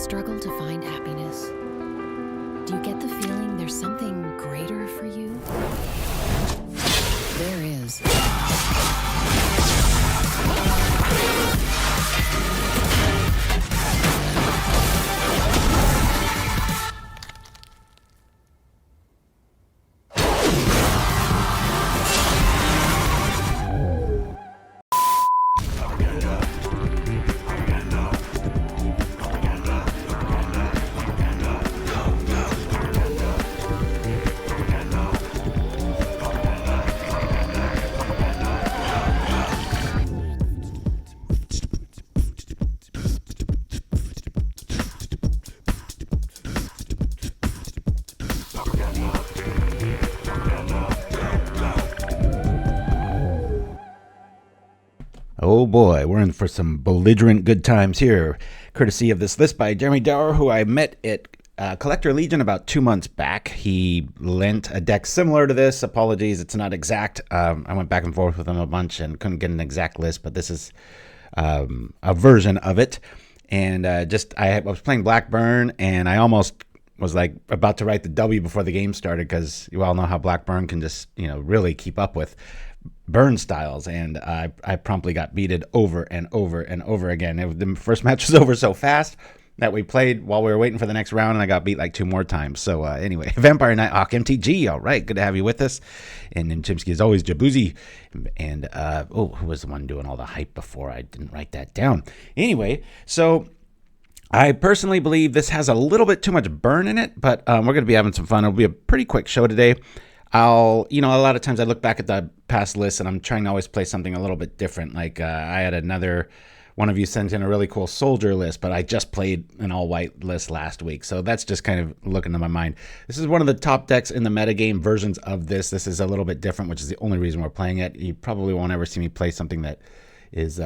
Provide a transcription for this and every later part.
struggle to find happiness? Do you get the feeling there's something greater for you? There is. Oh boy, we're in for some belligerent good times here, courtesy of this list by Jeremy Dauer, who I met at Collector Legion about 2 months back. He lent a deck similar to this. Apologies, it's not exact. I went back and forth with him a bunch and couldn't get an exact list, but this is a version of it. And I was playing Blackburn, and I almost was like about to write the W before the game started, because you all know how Blackburn can just really keep up with burn styles, and I promptly got beaten over and over and over again. The first match was over so fast that we played while we were waiting for the next round, and I got beat like 2 more times. So anyway, Vampire Nighthawk MTG, all right, good to have you with us. And then Chimpskey is always Jaboozy. And who was the one doing all the hype before? I didn't write that down. Anyway, so I personally believe this has a little bit too much burn in it, but we're going to be having some fun. It'll be a pretty quick show today. A lot of times I look back at the past lists and I'm trying to always play something a little bit different. Like I had another one of you sent in a really cool soldier list, but I just played an all-white list last week. So that's just kind of looking to my mind. This is one of the top decks in the metagame versions of this. This is a little bit different, which is the only reason we're playing it. You probably won't ever see me play something that is,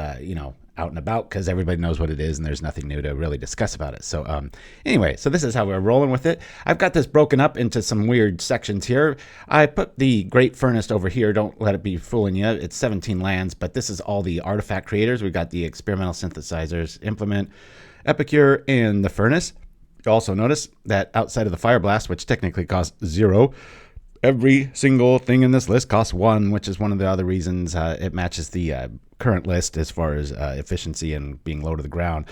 out and about, because everybody knows what it is and there's nothing new to really discuss about it. So anyway, so this is how we're rolling with it. I've got this broken up into some weird sections here. I put the Great Furnace over here. Don't let it be fooling you. It's 17 lands, but this is all the artifact creators. We've got the Experimental Synthesizers, Implement, Epicure, and the Furnace. You also notice that outside of the Fireblast, which technically costs 0, every single thing in this list costs 1, which is one of the other reasons it matches the current list as far as efficiency and being low to the ground.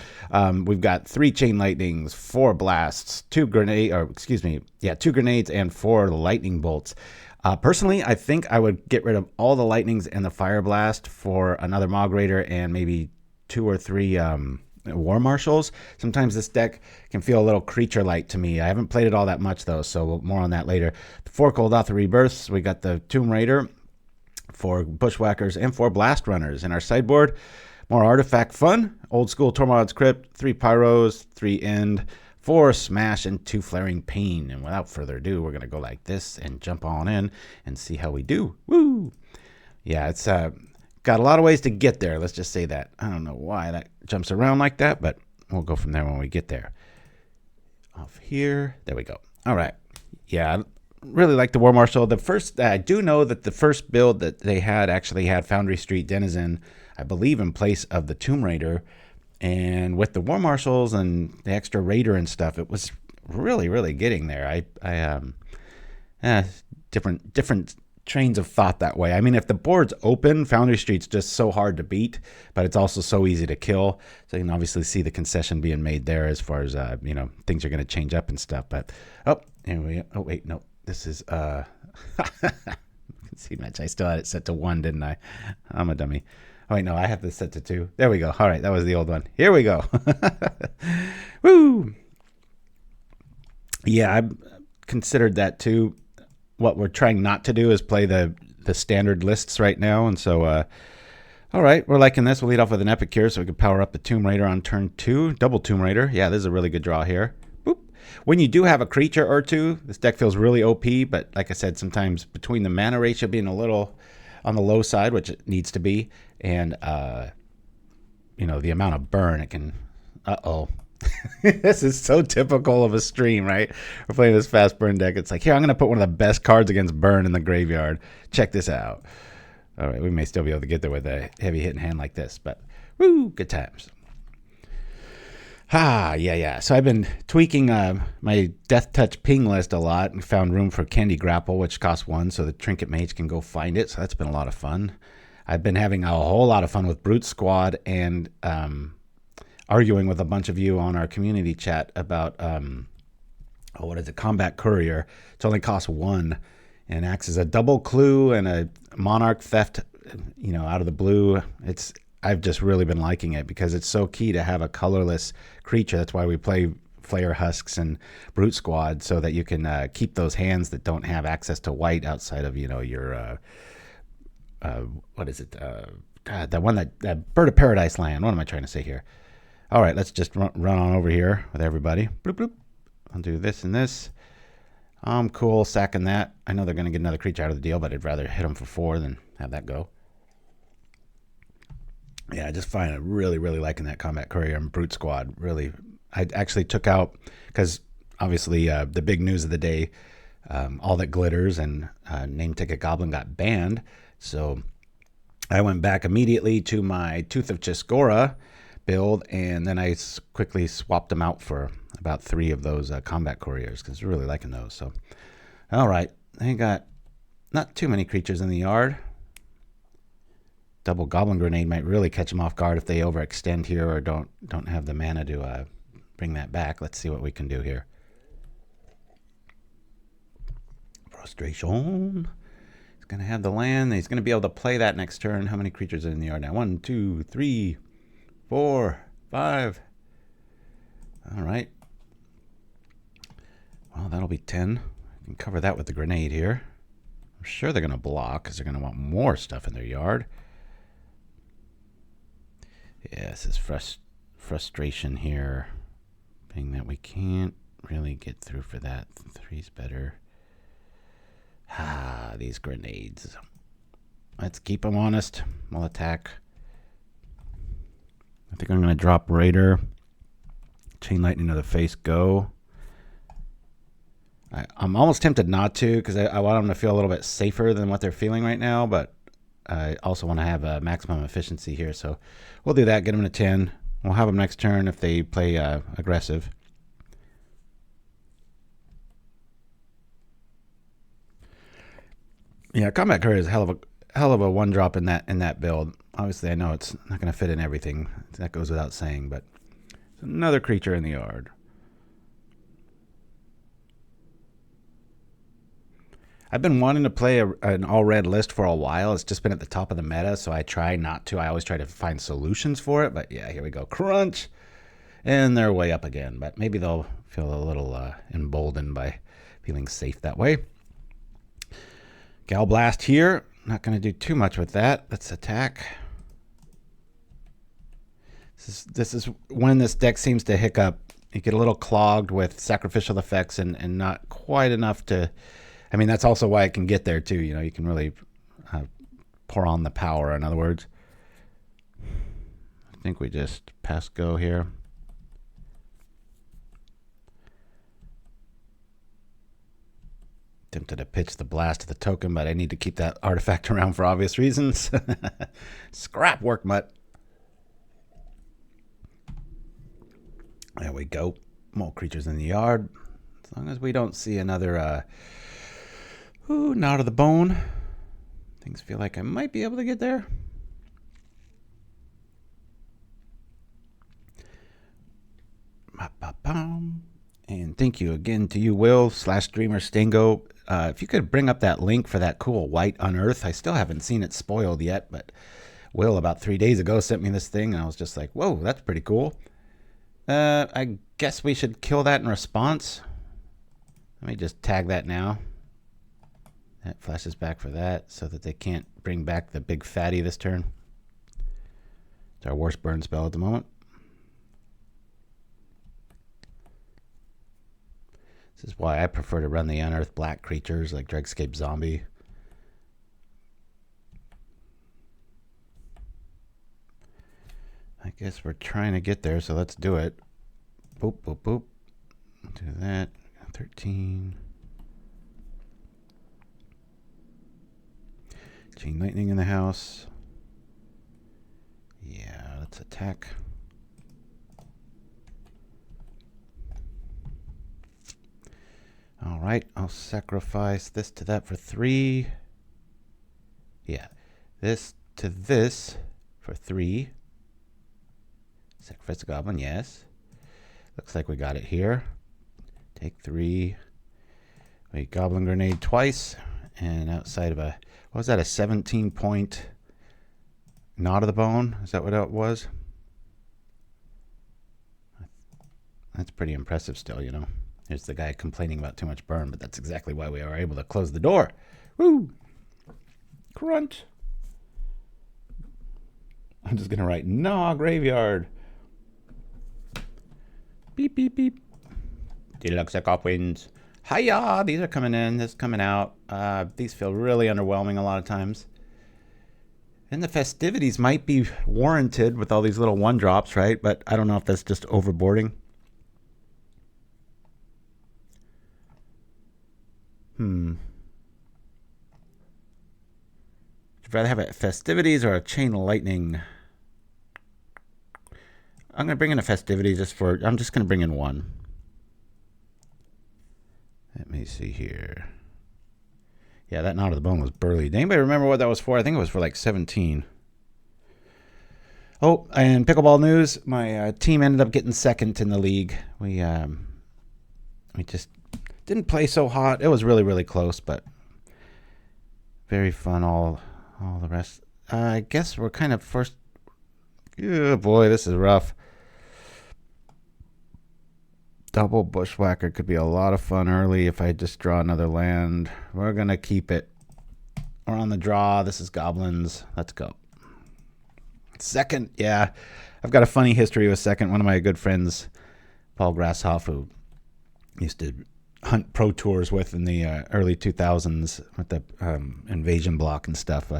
We've got 3 Chain Lightnings, 4 Blasts, 2 grenades, and 4 Lightning Bolts. Personally, I think I would get rid of all the Lightnings and the Fire Blast for another Mog Raider and maybe 2 or 3 War Marshals. Sometimes this deck can feel a little creature-like to me. I haven't played it all that much, though, so more on that later. 4 Kuldotha Rebirths. We got the Tomb Raider, 4 Bushwhackers, and 4 Blast Runners. In our sideboard, more artifact fun. Old school Tormod's Crypt, 3 Pyros, 3 End, 4 Smash, and 2 Flaring Pain. And without further ado, we're going to go like this and jump on in and see how we do. Woo! Yeah, it's got a lot of ways to get there. Let's just say that. I don't know why that jumps around like that, but we'll go from there when we get there. Off here. There we go. All right. Yeah, really like the War Marshal. The first, I do know that the first build that they had actually had Foundry Street Denizen, I believe, in place of the Tomb Raider. And with the War Marshals and the extra Raider and stuff, it was really, really getting there. Different trains of thought that way. I mean, if the board's open, Foundry Street's just so hard to beat, but it's also so easy to kill. So you can obviously see the concession being made there as far as, things are going to change up and stuff. But, no. This is, see, match. I still had it set to 1, didn't I? I'm a dummy. Oh, wait, no, I have this set to 2. There we go. All right, that was the old one. Here we go. Woo! Yeah, I've considered that too. What we're trying not to do is play the standard lists right now. And so, all right, we're liking this. We'll lead off with an Epicure so we can power up the Tomb Raider on turn 2. Double Tomb Raider. Yeah, this is a really good draw here. When you do have a creature or 2, this deck feels really OP, but like I said, sometimes between the mana ratio being a little on the low side, which it needs to be, and, the amount of burn it can... This is so typical of a stream, right? We're playing this fast burn deck. It's like, here, I'm going to put one of the best cards against burn in the graveyard. Check this out. All right, we may still be able to get there with a heavy hitting hand like this, but woo, good times. Yeah. So I've been tweaking my Death Touch ping list a lot and found room for Candy Grapple, which costs 1, so the Trinket Mage can go find it. So that's been a lot of fun. I've been having a whole lot of fun with Brute Squad and arguing with a bunch of you on our community chat about, what is it, Combat Courier. It only costs 1 and acts as a double clue and a Monarch Theft, out of the blue. I've just really been liking it because it's so key to have a colorless creature. That's why we play Flayer Husks and Brute Squad, so that you can keep those hands that don't have access to white outside of, your, what is it? That Bird of Paradise land. What am I trying to say here? All right, let's just run on over here with everybody. Bloop, bloop. I'll do this and this. I'm cool sacking that. I know they're going to get another creature out of the deal, but I'd rather hit them for 4 than have that go. Yeah, I just find it really, really liking that Combat Courier and Brute Squad. Really, I actually took out, because obviously the big news of the day, All That Glitters and Name Ticket Goblin got banned. So I went back immediately to my Tooth of Chiskora build, and then I quickly swapped them out for about 3 of those Combat Couriers, because I'm really liking those. So, all right, I got not too many creatures in the yard. Double Goblin Grenade might really catch them off guard if they overextend here or don't have the mana to bring that back. Let's see what we can do here. Frustration. He's going to have the land. He's going to be able to play that next turn. How many creatures are in the yard now? 1, 2, 3, 4, 5. All right. Well, that'll be 10. I can cover that with the grenade here. I'm sure they're going to block because they're going to want more stuff in their yard. Yeah, this is frustration here. Being that we can't really get through for that. 3's better. These grenades. Let's keep them honest. We'll attack. I think I'm going to drop Raider. Chain Lightning to the face, go. I'm almost tempted not to, because I want them to feel a little bit safer than what they're feeling right now, but I also want to have a maximum efficiency here, so we'll do that. Get them to 10. We'll have them next turn if they play aggressive. Yeah, Combat Courier is a hell of a 1-drop in that build. Obviously, I know it's not going to fit in everything. That goes without saying, but it's another creature in the yard. I've been wanting to play an all-red list for a while. It's just been at the top of the meta, so I try not to. I always try to find solutions for it, but yeah, here we go. Crunch! And they're way up again, but maybe they'll feel a little emboldened by feeling safe that way. Gal Blast here. Not going to do too much with that. Let's attack. This is when this deck seems to hiccup. You get a little clogged with sacrificial effects and not quite enough to... I mean, that's also why it can get there, too. You can really pour on the power, in other words. I think we just pass go here. Tempted to pitch the blast to the token, but I need to keep that artifact around for obvious reasons. Scrap work, mutt. There we go. More creatures in the yard. As long as we don't see another... Knot of the Bone. Things feel like I might be able to get there. And thank you again to you, Will, /Dreamer Stingo. If you could bring up that link for that cool white Unearth. I still haven't seen it spoiled yet, but Will about 3 days ago sent me this thing, and I was just like, whoa, that's pretty cool. I guess we should kill that in response. Let me just tag that now. That flashes back for that so that they can't bring back the big fatty this turn. It's our worst burn spell at the moment. This is why I prefer to run the Unearthed black creatures like Dregscape Zombie. I guess we're trying to get there, so let's do it. Boop, boop, boop. Do that. 13. Chain Lightning in the house. Yeah, let's attack. All right, I'll sacrifice this to that for 3. Yeah, this to this for 3. Sacrifice a goblin, yes. Looks like we got it here. Take 3. Wait, Goblin Grenade twice. And outside of a, what was that, a 17-point Knot of the Bone? Is that what it was? That's pretty impressive still, you know. Here's the guy complaining about too much burn, but that's exactly why we were able to close the door. Woo! Grunt. I'm just going to write, "Nah, graveyard." Beep, beep, beep. Deluxe Goblins. Hiya! These are coming in. This is coming out. These feel really underwhelming a lot of times. And the festivities might be warranted with all these little 1-drops, right? But I don't know if that's just overboarding. Would you rather have a festivities or a chain of lightning? I'm going to bring in a festivity I'm just going to bring in 1. Let me see here. Yeah, that Knot of the Bone was burly. Did anybody remember what that was for? I think it was for like 17. Oh, and pickleball news. My team ended up getting second in the league. We just didn't play so hot. It was really, really close, but very fun all the rest. I guess we're kind of first. Oh boy, this is rough. Double Bushwhacker could be a lot of fun early if I just draw another land. We're going to keep it. We're on the draw. This is Goblins. Let's go. Second, yeah. I've got a funny history with second. One of my good friends, Paul Grasshoff, who used to hunt pro tours with in the early 2000s with the invasion block and stuff.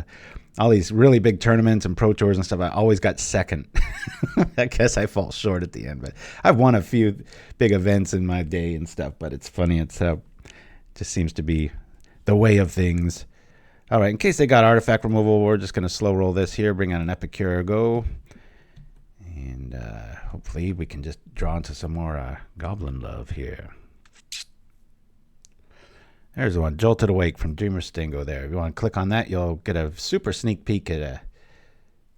All these really big tournaments and pro tours and stuff, I always got second. I guess I fall short at the end, but I've won a few big events in my day and stuff, but it's funny. It's just seems to be the way of things. All right, in case they got artifact removal, we're just going to slow roll this here, bring out an Epicure, go. And hopefully we can just draw into some more Goblin love here. There's one, Jolted Awake from Dreamer Stingo there. If you want to click on that, you'll get a super sneak peek at a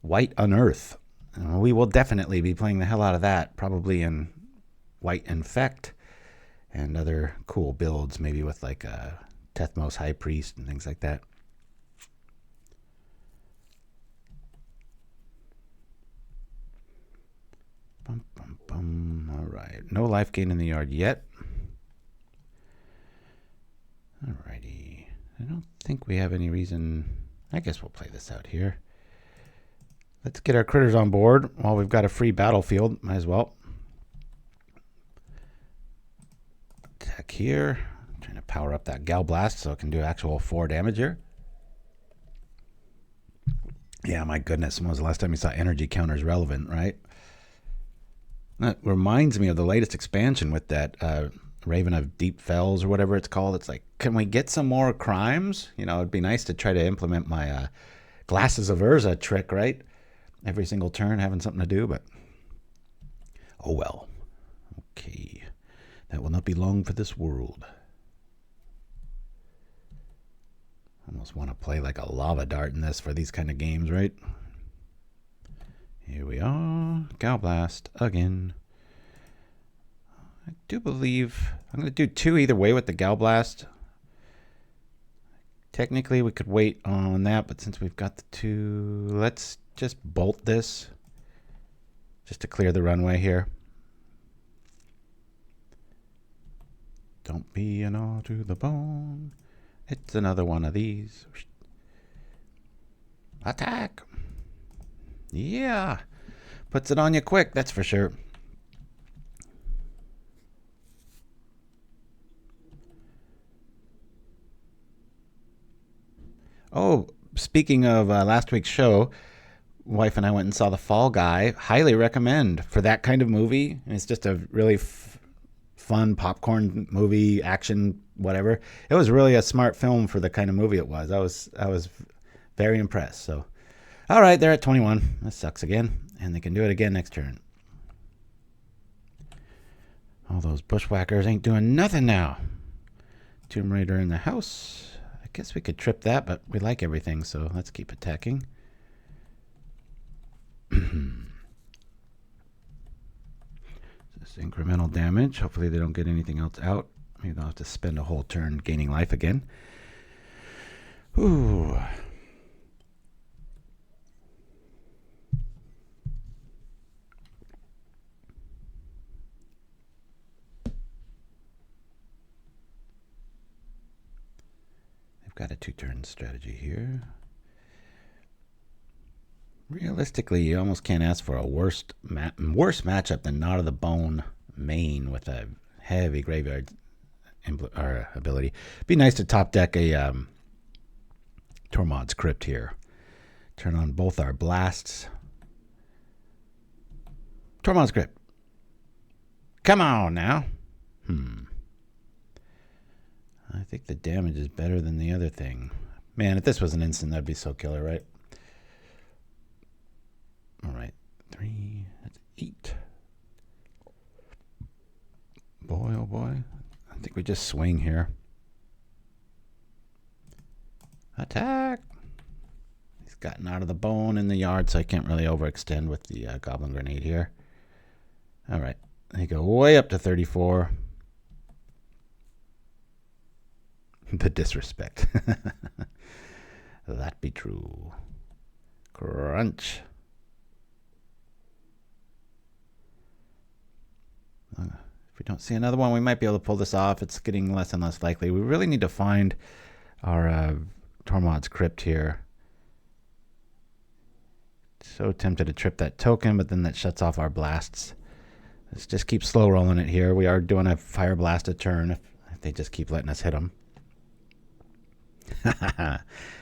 White Unearth. We will definitely be playing the hell out of that, probably in White Infect and other cool builds, maybe with like a Tethmos High Priest and things like that. Bum, bum, bum. All right, no life gain in the yard yet. Alrighty, I don't think we have any reason. I guess we'll play this out here. Let's get our critters on board while we've got a free battlefield. Might as well. Attack here. I'm trying to power up that Gal Blast so it can do actual 4 damage here. Yeah, my goodness. When was the last time you saw energy counters relevant, right? That reminds me of the latest expansion with that Raven of Deep Fells or whatever it's called. It's like, can we get some more crimes? You know, it'd be nice to try to implement my Glasses of Urza trick, right? Every single turn having something to do, but oh well. Okay. That will not be long for this world. Almost want to play like a lava dart in this for these kind of games, right? Here we are. Gal Blast again. I do believe I'm going to do 2 either way with the Gal Blast. Technically, we could wait on that, but since we've got the 2, let's just bolt this just to clear the runway here. Don't be an all to the bone. It's another one of these. Attack. Yeah. Puts it on you quick, that's for sure. Oh, speaking of last week's show, wife and I went and saw The Fall Guy. Highly recommend for that kind of movie. It's just a really fun popcorn movie, action, whatever. It was really a smart film for the kind of movie it was. I was very impressed. So, all right, they're at 21. That sucks again, and they can do it again next turn. All those bushwhackers ain't doing nothing now. Tomb Raider in the house. I guess we could trip that, but we like everything, so let's keep attacking. This incremental damage. Hopefully they don't get anything else out. Maybe they'll have to spend a whole turn gaining life again. Ooh. They've got a 2-turn strategy here. Realistically, you almost can't ask for a worse matchup than Knot of the Bone main with a heavy graveyard ability. It'd be nice to top deck a Tormod's Crypt here. Turn on both our blasts. Tormod's Crypt. Come on now. I think the damage is better than the other thing. Man, if this was an instant, that'd be so killer, right? All right, 3, that's 8. Boy, oh boy. I think we just swing here. Attack! He's gotten out of the bone in the yard, so I can't really overextend with the Goblin Grenade here. All right, they go way up to 34. The disrespect. That be true. Crunch. If we don't see another one, we might be able to pull this off. It's getting less and less likely. We really need to find our Tormod's Crypt here. So tempted to trip that token, but then that shuts off our blasts. Let's just keep slow rolling it here. We are doing a Fireblast a turn if they just keep letting us hit them.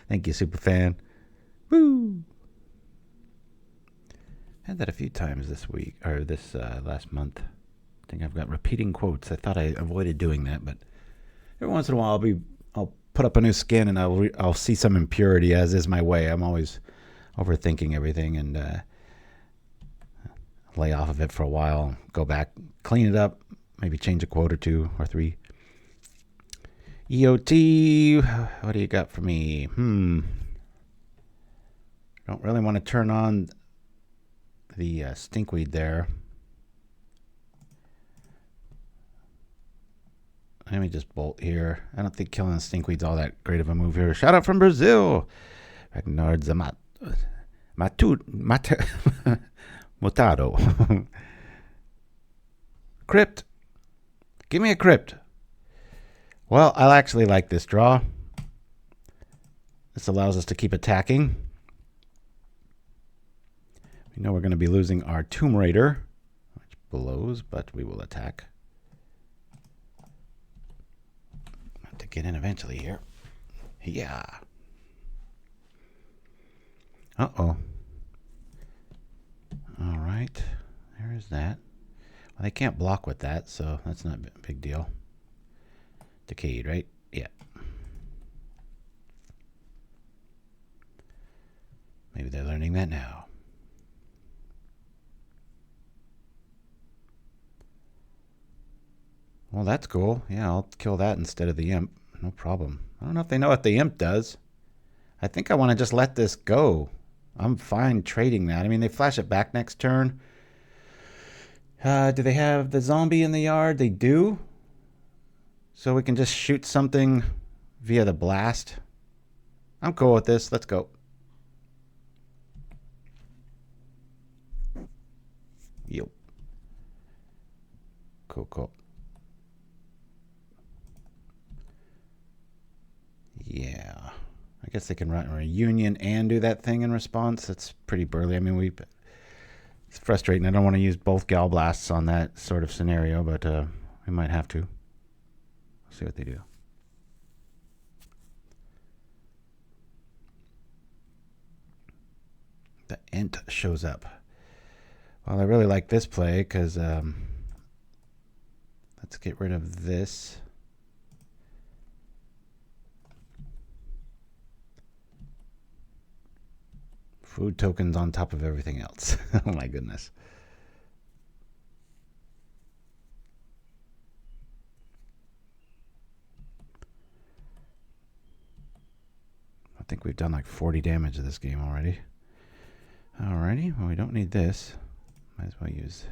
Thank you, Superfan. Woo! Had that a few times this week, or this last month. I think I've got repeating quotes. I thought I avoided doing that, but every once in a while I'll put up a new skin and I'll see some impurity, as is my way. I'm always overthinking everything and lay off of it for a while, go back, clean it up, maybe change a quote or 2 or 3. EOT, what do you got for me? Don't really want to turn on the stinkweed there. Let me just bolt here. I don't think killing the stinkweed's all that great of a move here. Shout out from Brazil. Ragnar Mutado. Crypt. Give me a Crypt. Well, I actually like this draw. This allows us to keep attacking. We know we're going to be losing our Tomb Raider, which blows, but we will attack. Have to get in eventually here. Yeah. Uh-oh. All right. There is that. Well, they can't block with that, so that's not a big deal. Decayed, right? Yeah. Maybe they're learning that now. Well, that's cool. Yeah, I'll kill that instead of the imp. No problem. I don't know if they know what the imp does. I think I want to just let this go. I'm fine trading that. I mean, they flash it back next turn. Do they have the zombie in the yard? They do. So we can just shoot something via the blast. I'm cool with this. Let's go. Yo. Cool, cool. Yeah. I guess they can run a reunion and do that thing in response. That's pretty burly. I mean, it's frustrating. I don't want to use both Gal Blasts on that sort of scenario, but we might have to. See what they do. The Ent shows up. Well, I really like this play because let's get rid of this. Food tokens on top of everything else. Oh my goodness. think we've done like 40 damage to this game already. Alrighty, well we don't need this. Might as well use...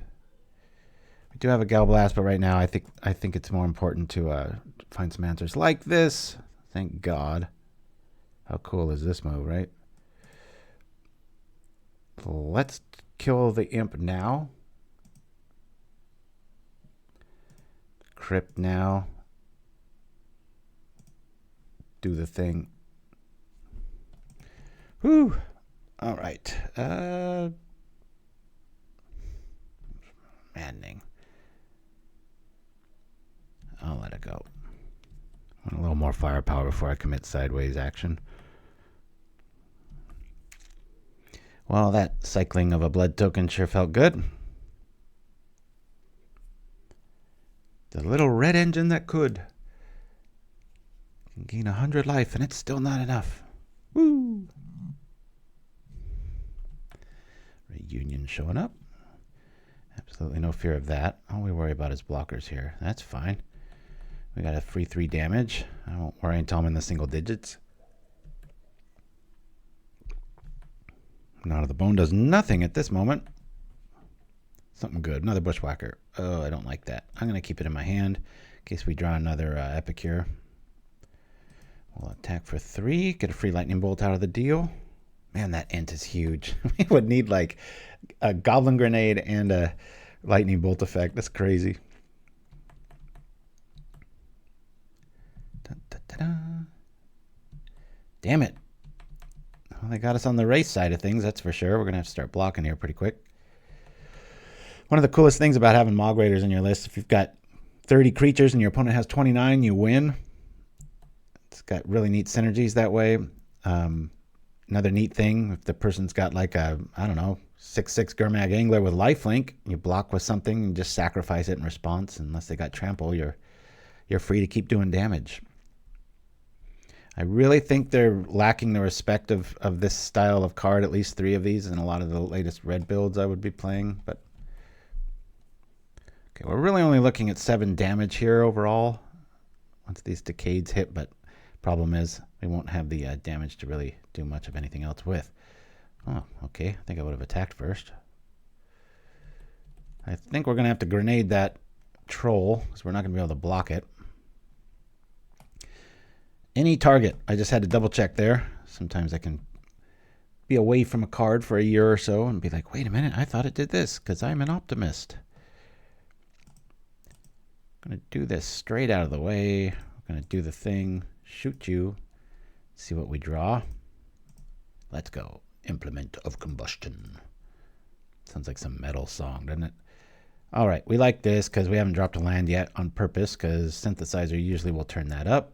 We do have a Gal Blast, but right now I think it's more important to find some answers like this. Thank God. How cool is this move, right? Let's kill the imp now. Crypt now. Do the thing. Whew. All right. Maddening. I'll let it go. I want a little more firepower before I commit sideways action. Well, that cycling of a blood token sure felt good. The little red engine that could can gain 100 life, and it's still not enough. Woo! Reunion showing up. Absolutely no fear of that. All we worry about is blockers here. That's fine. We got a free 3 damage. I won't worry until I'm in the single digits. Knot of the Bone does nothing at this moment. Something good. Another Bushwhacker. Oh, I don't like that. I'm going to keep it in my hand in case we draw another Epicure. We'll attack for 3. Get a free lightning bolt out of the deal. Man, that ent is huge. We would need like a Goblin Grenade and a lightning bolt effect. That's crazy. Dun, dun, dun, dun. Damn it. Well, they got us on the race side of things, that's for sure. We're going to have to start blocking here pretty quick. One of the coolest things about having Mog Raiders in your list, if you've got 30 creatures and your opponent has 29, you win. It's got really neat synergies that way. Another neat thing, if the person's got like a, I don't know, 6/6 Gurmag Angler with lifelink, you block with something and just sacrifice it in response. Unless they got trample, you're free to keep doing damage. I really think they're lacking the respect of this style of card, at least 3 of these in a lot of the latest red builds I would be playing. But okay, we're really only looking at 7 damage here overall once these Decades hit, but problem is we won't have the damage to really do much of anything else with. Oh, okay. I think I would have attacked first. I think we're going to have to grenade that troll because we're not going to be able to block it. Any target. I just had to double check there. Sometimes I can be away from a card for a year or so and be like, wait a minute, I thought it did this because I'm an optimist. I'm going to do this straight out of the way. I'm going to do the thing, shoot you, see what we draw. Let's go. Implement of Combustion. Sounds like some metal song, doesn't it? All right, we like this because we haven't dropped a land yet on purpose because Synthesizer usually will turn that up.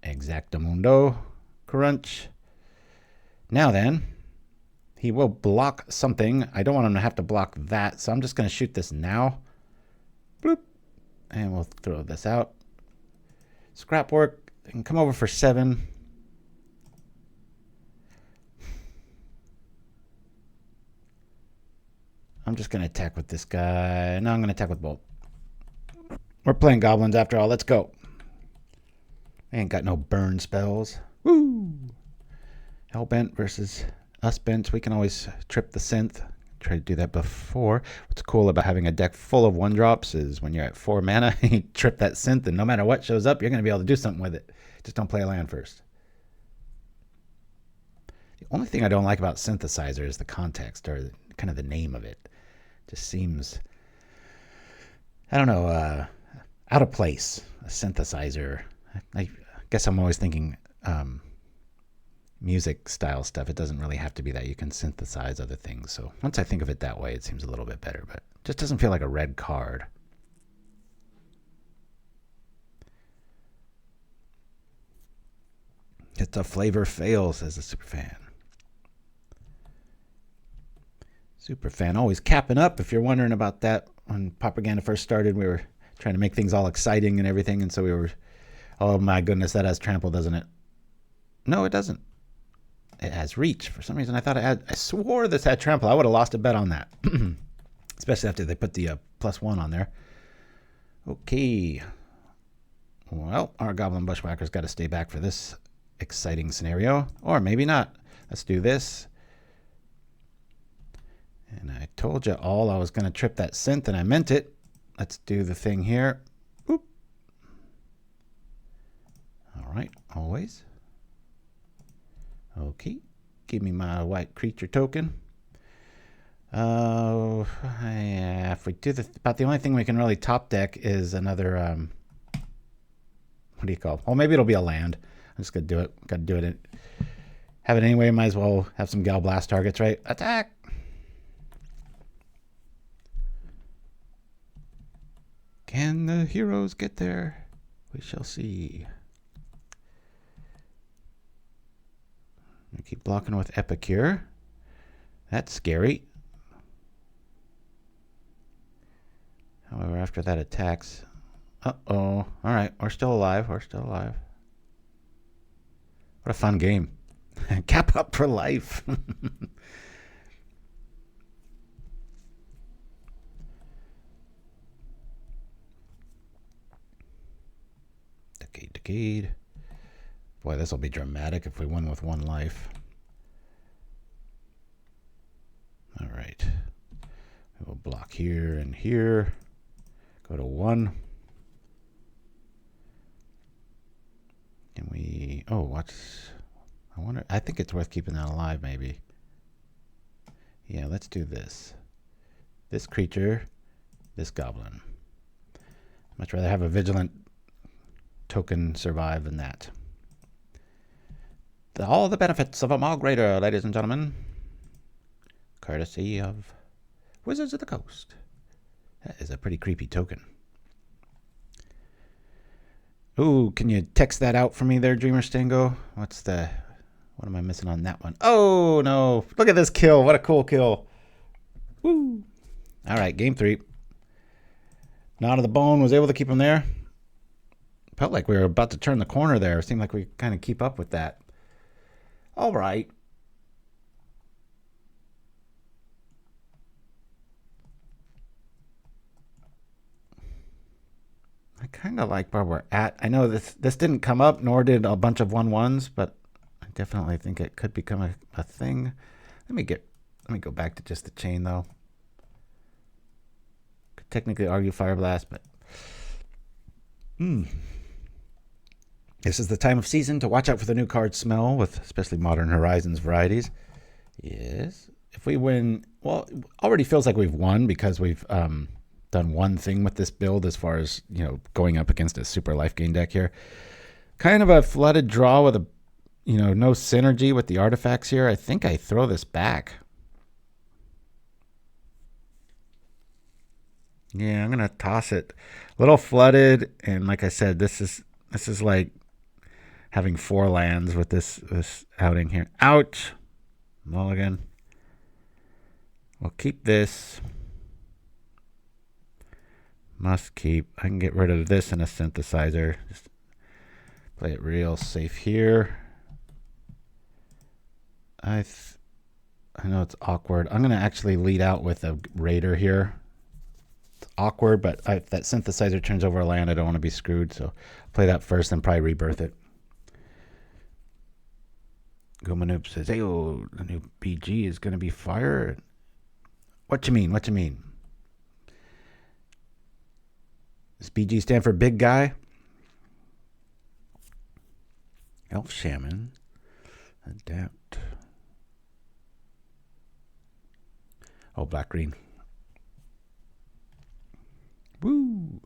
Exactamundo. Crunch. Now then, he will block something. I don't want him to have to block that, so I'm just going to shoot this now. Bloop. And we'll throw this out. Scrap work. They can come over for 7. I'm just going to attack with this guy. No, I'm going to attack with both. We're playing goblins after all. Let's go. I ain't got no burn spells. Woo! Hellbent versus us bent. We can always trip the synth. Try to do that before. What's cool about having a deck full of 1-drops is when you're at 4 mana, you trip that synth, and no matter what shows up, you're going to be able to do something with it. Just don't play a land first. The only thing I don't like about Synthesizer is the context, or kind of the name of it. Just seems, I don't know, out of place. A synthesizer. I guess I'm always thinking music style stuff. It doesn't really have to be that. You can synthesize other things. So once I think of it that way, it seems a little bit better. But it just doesn't feel like a red card. It's a flavor fail, says the superfan. Superfan always capping up. If you're wondering about that, when Propaganda first started, we were trying to make things all exciting and everything. And so we were, oh my goodness, that has trample, doesn't it? No, it doesn't. It has reach. For some reason, I thought it had, I swore this had trample. I would have lost a bet on that. Especially after they put the +1 on there. Okay. Well, our Goblin Bushwhacker's got to stay back for this exciting scenario. Or maybe not. Let's do this. And I told you all I was going to trip that synth, and I meant it. Let's do the thing here. Oop. All right, always. Okay, give me my white creature token. Yeah, if we do this, about the only thing we can really top deck is another, what do you call it? Well, maybe it'll be a land. I'm just going to do it. Got to do it. Have it anyway. Might as well have some Gal Blast targets, right? Attack! Can the heroes get there? We shall see. We keep blocking with Epicure. That's scary. However, after that attacks... Uh-oh. Alright, we're still alive. We're still alive. What a fun game. Cap up for life. Decade. Boy, this will be dramatic if we win with 1 life. All right. We will block here and here. Go to 1. Can we... Oh, what's... I wonder... I think it's worth keeping that alive, maybe. Yeah, let's do this. This creature, this goblin. Much rather have a vigilant token survive than that. All the benefits of them are greater, ladies and gentlemen. Courtesy of Wizards of the Coast. That is a pretty creepy token. Ooh, can you text that out for me there, Dreamer Stango? What am I missing on that one? Oh, no. Look at this kill. What a cool kill. Woo. All right, game 3. Knot of the Bone was able to keep him there. Felt like we were about to turn the corner there. It seemed like we kind of keep up with that. All right. I kind of like where we're at. I know this didn't come up, nor did a bunch of 1/1s, but I definitely think it could become a thing. Let me go back to just the chain though. Could technically argue Fireblast, but this is the time of season to watch out for the new card smell, with especially Modern Horizons varieties. Yes. If we win, well, it already feels like we've won because we've done one thing with this build as far as, going up against a super life gain deck here. Kind of a flooded draw with no synergy with the artifacts here. I think I throw this back. Yeah, I'm going to toss it. A little flooded, and like I said, this is like having 4 lands with this outing here. Ouch! Mulligan. We'll keep this. Must keep. I can get rid of this in a synthesizer. Just play it real safe here. I know it's awkward. I'm going to actually lead out with a Raider here. It's awkward, but if that synthesizer turns over a land, I don't want to be screwed. So play that first and probably rebirth it. Gomanoop says, hey, the new BG is going to be fire. What you mean? What you mean? Does BG stand for big guy? Elf Shaman. Adapt. Oh, black green. Woo!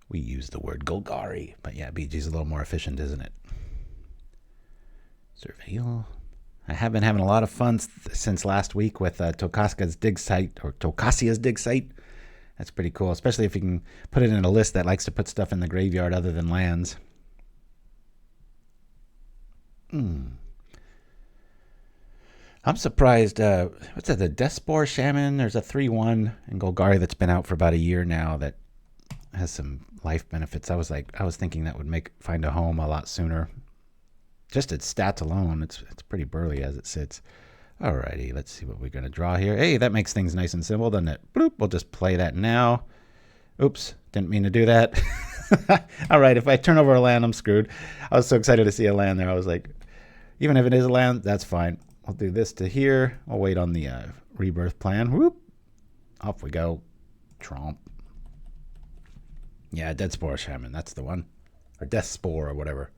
We use the word Golgari, but yeah, BG's a little more efficient, isn't it? Surveil. I have been having a lot of fun since last week with Tokasia's dig site. That's pretty cool, especially if you can put it in a list that likes to put stuff in the graveyard other than lands. I'm surprised. What's that? The Deathspore Shaman. There's a 3/1 in Golgari that's been out for about a year now that has some life benefits. I was thinking that would find a home a lot sooner. Just its stats alone, it's pretty burly as it sits. Alrighty, let's see what we're gonna draw here. Hey, that makes things nice and simple, doesn't it? Bloop. We'll just play that now. Oops, didn't mean to do that. All right, if I turn over a land, I'm screwed. I was so excited to see a land there. I was like, even if it is a land, that's fine. I'll do this to here. I'll wait on the rebirth plan. Whoop. Off we go. Tromp. Yeah, Dead Spore Shaman. That's the one. Or Death Spore or whatever.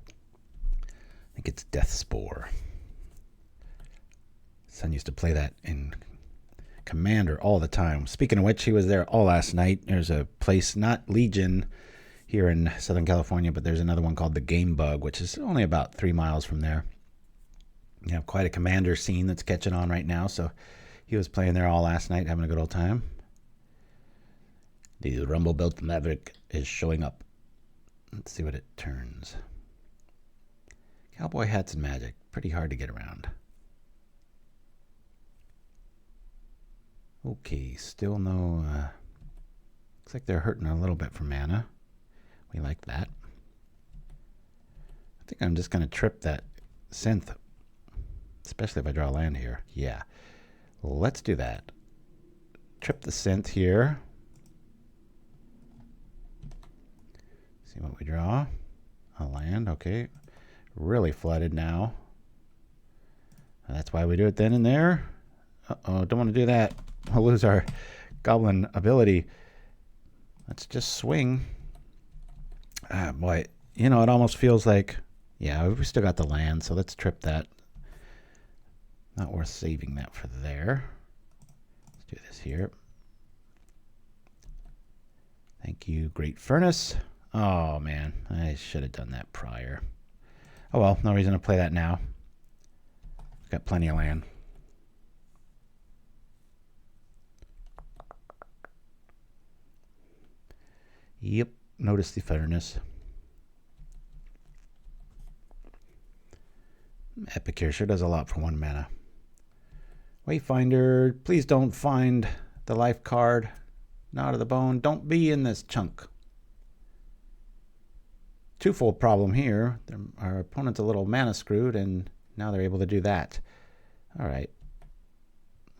I think it's Death Spore. Son used to play that in Commander all the time. Speaking of which, he was there all last night. There's a place, not Legion here in Southern California, but there's another one called the Game Bug, which is only about 3 miles from there. You have quite a Commander scene that's catching on right now, so he was playing there all last night, having a good old time. The Rumble Built Maverick is showing up. Let's see what it turns. Cowboy hats and magic. Pretty hard to get around. Okay, still no... looks like they're hurting a little bit for mana. We like that. I think I'm just going to trip that synth. Especially if I draw a land here. Yeah. Let's do that. Trip the synth here. See what we draw. A land, okay. Really flooded now. That's why we do it then and there. Uh-oh, don't want to do that. We'll lose our goblin ability. Let's just swing. Ah, boy. You know, it almost feels like... Yeah, we still got the land, so let's trip that. Not worth saving that for there. Let's do this here. Thank you, Great Furnace. Oh, man. I should have done that prior. Oh, well. No reason to play that now. Got plenty of land. Yep. Notice the furnace. Epicure sure does a lot for 1 mana. Wayfinder, please don't find the life card. Not of the bone. Don't be in this chunk. Twofold problem here. Our opponent's a little mana screwed, and now they're able to do that. All right.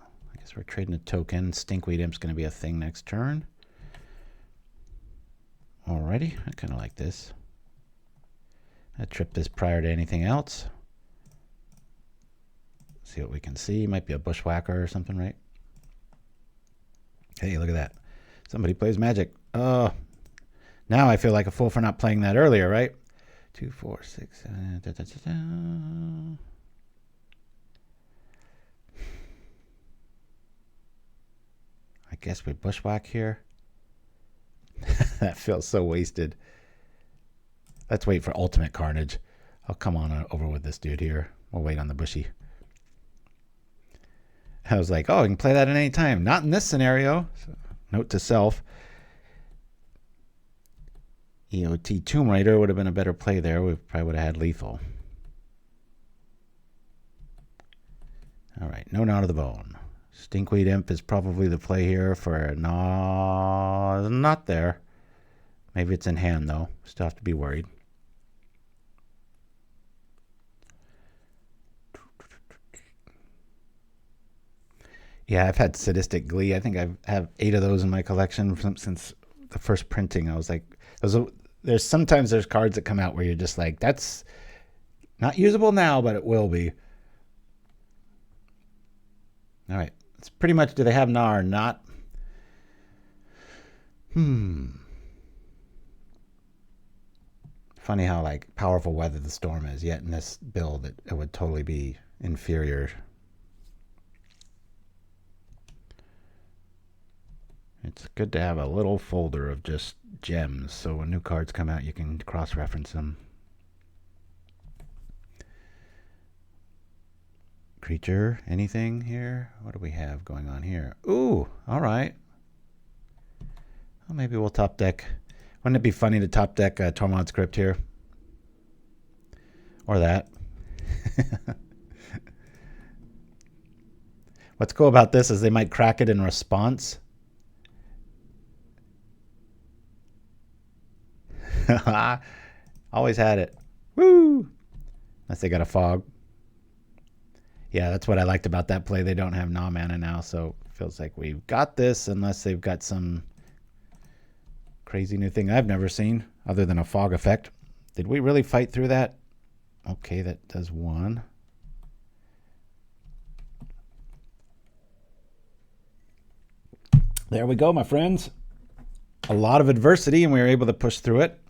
I guess we're trading a token. Stinkweed Imp's going to be a thing next turn. Alrighty. I kind of like this. I trip this prior to anything else. See what we can see. Might be a Bushwhacker or something, right? Hey, look at that. Somebody plays magic. Oh, now I feel like a fool for not playing that earlier, right? 2, 4, 6, 7. Da, da, da, da. I guess we Bushwhack here. That feels so wasted. Let's wait for ultimate carnage. I'll come on over with this dude here. We'll wait on the bushy. I was like, oh, I can play that at any time. Not in this scenario. So, note to self. EOT Tomb Raider would have been a better play there. We probably would have had lethal. All right, no Knot of the Bone. Stinkweed Imp is probably the play here for no, not there. Maybe it's in hand, though. Still have to be worried. Yeah, I've had Sadistic Glee. I think I have 8 of those in my collection since the first printing. I was like, sometimes there's cards that come out where you're just like, that's not usable now, but it will be. All right. It's pretty much, do they have Na or not? Funny how like powerful Weather the Storm is, yet in this build it would totally be inferior. It's good to have a little folder of just gems, so when new cards come out, you can cross-reference them. Creature, anything here? What do we have going on here? Ooh, all right. Well, maybe we'll top deck. Wouldn't it be funny to top deck Tormod's Crypt here? Or that. What's cool about this is they might crack it in response. Always had it. Woo! Unless they got a fog. Yeah, that's what I liked about that play. They don't have mana now, so it feels like we've got this unless they've got some crazy new thing I've never seen other than a fog effect. Did we really fight through that? Okay, that does one. There we go, my friends. A lot of adversity, and we were able to push through it.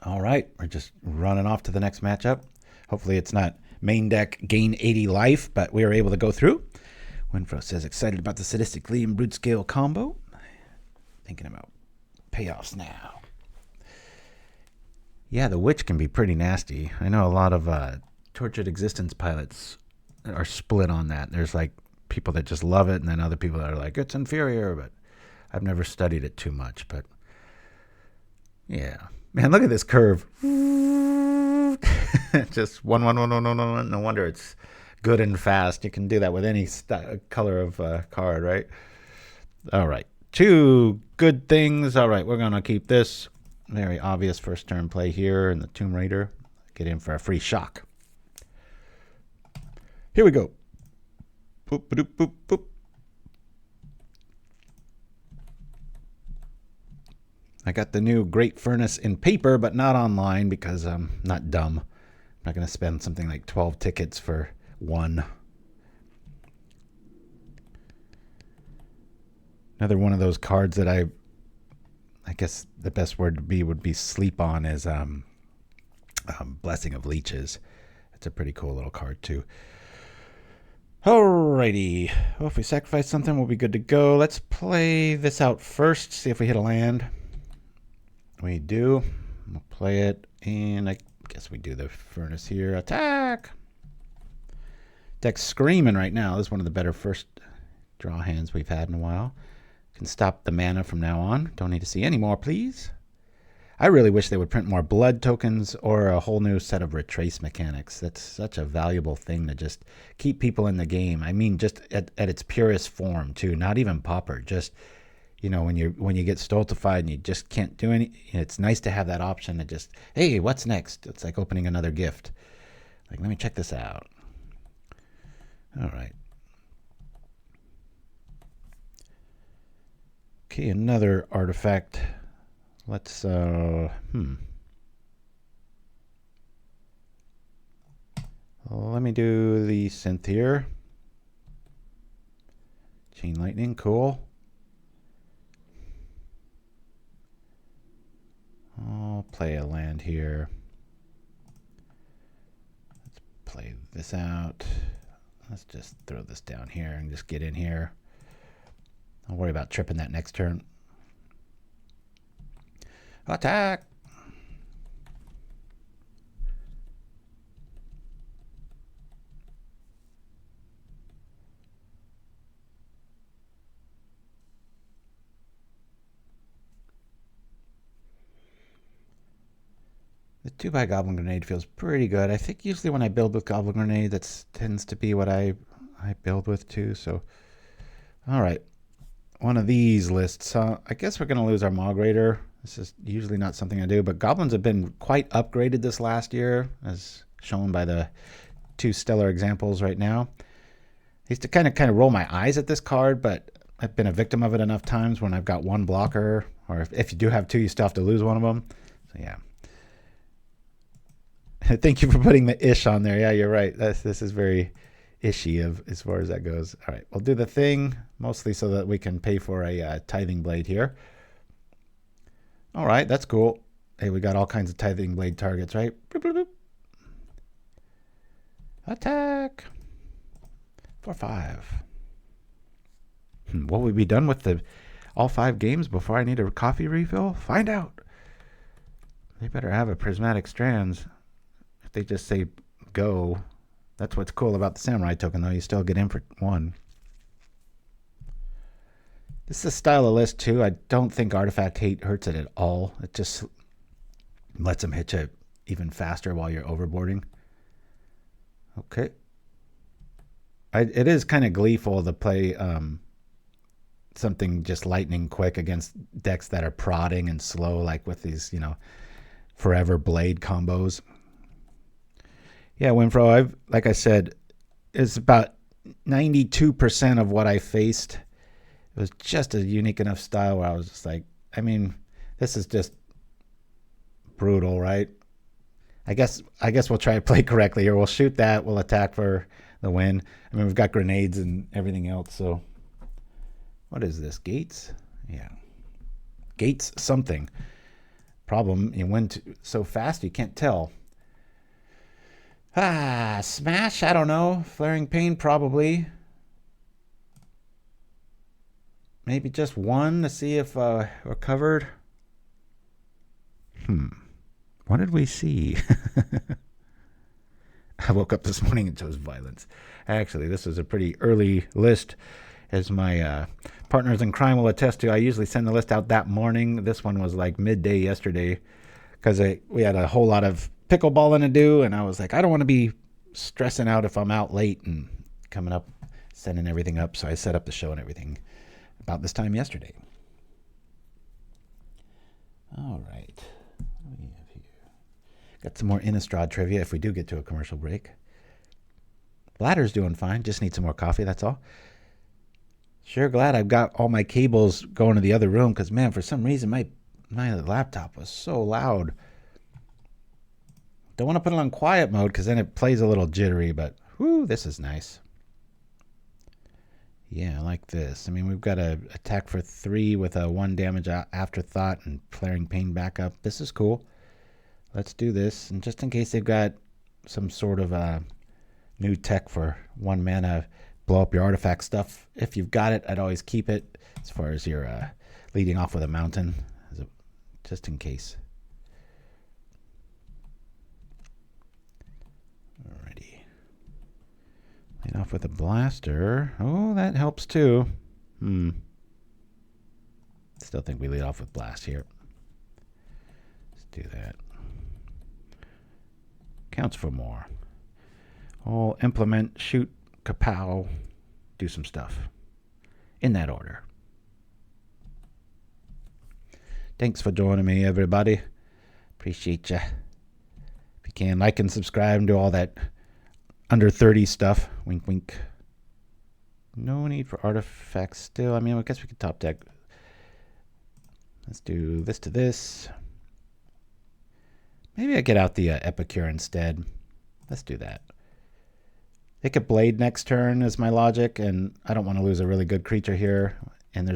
All right, we're just running off to the next matchup. Hopefully it's not main deck gain 80 life, but we were able to go through. Winfro says, excited about the Sadistically and Brute Scale combo. Thinking about payoffs now. Yeah, the Witch can be pretty nasty. I know a lot of Tortured Existence pilots are split on that. There's like people that just love it, and then other people that are like, it's inferior, but I've never studied it too much. But yeah. Man, look at this curve. Just one. No wonder it's good and fast. You can do that with any color of card, right? All right. 2 good things. All right, we're going to keep this. Very obvious first turn play here in the Tomb Raider. Get in for a free shock. Here we go. Boop, boop, boop, boop. I got the new Great Furnace in paper, but not online because I'm not dumb. I'm not going to spend something like 12 tickets for one. Another one of those cards that I guess the best word would be sleep on is Blessing of Leeches. It's a pretty cool little card too. Alrighty. Well, if we sacrifice something, we'll be good to go. Let's play this out first, see if we hit a land. We do. We'll play it, and I guess we do the Furnace here. Attack! Deck's screaming right now. This is one of the better first draw hands we've had in a while. Can stop the mana from now on. Don't need to see any more, please. I really wish they would print more blood tokens or a whole new set of retrace mechanics. That's such a valuable thing to just keep people in the game. I mean, just at its purest form, too. Not even Pauper. Just, you know, when you get stultified and you just can't do any, it's nice to have that option to just, hey, what's next? It's like opening another gift. Like, let me check this out. All right. Okay, another artifact. Let's, let me do the synth here. Chain Lightning, cool. I'll play a land here. Let's play this out. Let's just throw this down here and just get in here. I'll worry about tripping that next turn. Attack! The 2x Goblin Grenade feels pretty good. I think usually when I build with Goblin Grenade, that tends to be what I build with too. So, all right. One of these lists. I guess we're going to lose our Mog Raider. This is usually not something I do, but Goblins have been quite upgraded this last year, as shown by the 2 stellar examples right now. I used to kind of roll my eyes at this card, but I've been a victim of it enough times when I've got one blocker, or if you do have 2, you still have to lose one of them. So yeah. Thank you for putting the ish on there. Yeah, you're right. This is very ishy as far as that goes. All right, we'll do the thing mostly so that we can pay for a Tithing Blade here. All right, that's cool. Hey, we got all kinds of Tithing Blade targets, right? Boop, boop, boop. Attack for 5. Will we be done with all 5 games before I need a coffee refill? Find out. They better have a Prismatic Strands. If they just say go. That's what's cool about the Samurai token, though. You still get in for 1. This is a style of list, too. I don't think Artifact Hate hurts it at all. It just lets them hit you even faster while you're overboarding. Okay. It is kind of gleeful to play something just lightning quick against decks that are prodding and slow, like with these, Forever Blade combos. Yeah, Winfro, like I said, it's about 92% of what I faced. It was just a unique enough style where I was just like, I mean, This is just brutal, right? I guess we'll try to play correctly here. We'll shoot that. We'll attack for the win. I mean, we've got grenades and everything else. So, what is this? Gates? Yeah, gates something. Problem, you went so fast you can't tell. Smash? I don't know. Flaring Pain probably. Maybe just one to see if we're covered. What did we see? I woke up this morning and chose violence. Actually, this is a pretty early list, as my partners in crime will attest to. I usually send the list out that morning. This one was like midday yesterday because we had a whole lot of pickleballing to do, and I was like, I don't want to be stressing out if I'm out late and coming up, sending everything up. So I set up the show and everything about this time yesterday. All right. What do we have here? Got some more Innistrad trivia if we do get to a commercial break. Bladder's doing fine. Just need some more coffee, that's all. Sure glad I've got all my cables going to the other room because, man, for some reason my laptop was so loud. Don't want to put it on quiet mode because then it plays a little jittery, but whoo, this is nice. Yeah, I like this. I mean, we've got a attack for 3 with a 1 damage afterthought and Flaring Pain backup. This is cool. Let's do this. And just in case they've got some sort of new tech for 1 mana, blow up your artifact stuff. If you've got it, I'd always keep it as far as your leading off with a mountain, just in case. Lead off with a blaster. Oh, that helps too. Still think we lead off with blast here. Let's do that. Counts for more. Oh, implement, shoot, kapow, do some stuff. In that order. Thanks for joining me, everybody. Appreciate ya. If you can, like and subscribe and do all that under 30 stuff. Wink, wink. No need for artifacts still. I mean, I guess we could top deck. Let's do this to this. Maybe I get out the Epicure instead. Let's do that. They could Blade next turn is my logic, and I don't want to lose a really good creature here. And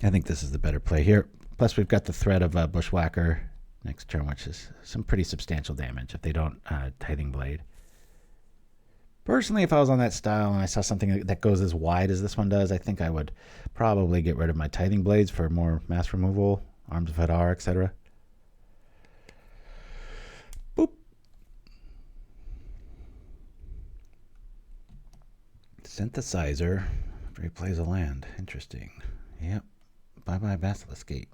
I think this is the better play here. Plus, we've got the threat of Bushwhacker next turn, which is some pretty substantial damage if they don't Tithing Blade. Personally, if I was on that style and I saw something that goes as wide as this one does, I think I would probably get rid of my Tithing Blades for more mass removal, Arms of Hadar, etc. Boop. Synthesizer. After he plays a land. Interesting. Yep. Bye-bye Basilisk Gate.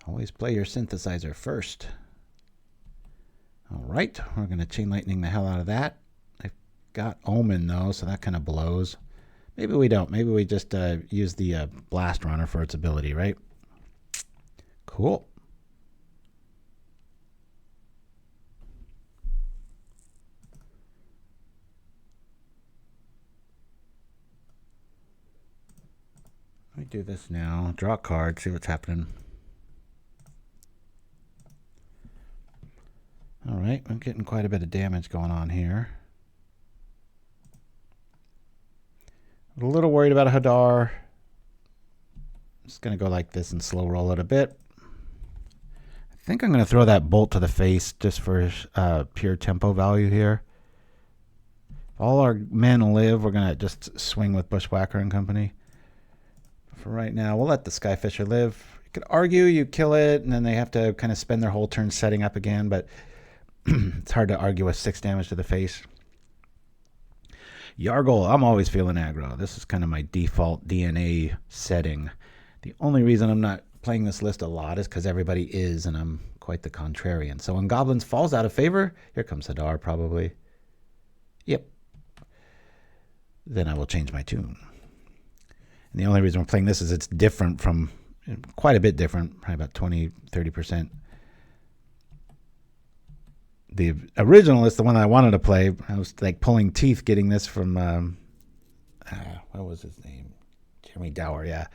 Always play your Synthesizer first. All right, we're going to Chain Lightning the hell out of that. I've got Omen, though, so that kind of blows. Maybe we don't. Maybe we just use the Blast-Runner for its ability, right? Cool. Let me do this now. Draw a card, see what's happening. All right, I'm getting quite a bit of damage going on here. A little worried about a Hadar. I'm just going to go like this and slow roll it a bit. I think I'm going to throw that bolt to the face just for pure tempo value here. If all our men live, we're going to just swing with Bushwhacker and company. For right now, we'll let the Skyfisher live. You could argue you kill it, and then they have to kind of spend their whole turn setting up again, but it's hard to argue with 6 damage to the face. Jaredgel, I'm always feeling aggro. This is kind of my default DNA setting. The only reason I'm not playing this list a lot is because everybody is, and I'm quite the contrarian. So when Goblins falls out of favor, here comes Hadar probably. Yep. Then I will change my tune. And the only reason we're playing this is it's different from, quite a bit different, probably about 20-30%. The original is the one I wanted to play. I was like pulling teeth getting this from, what was his name? Jeremy Dauer, yeah.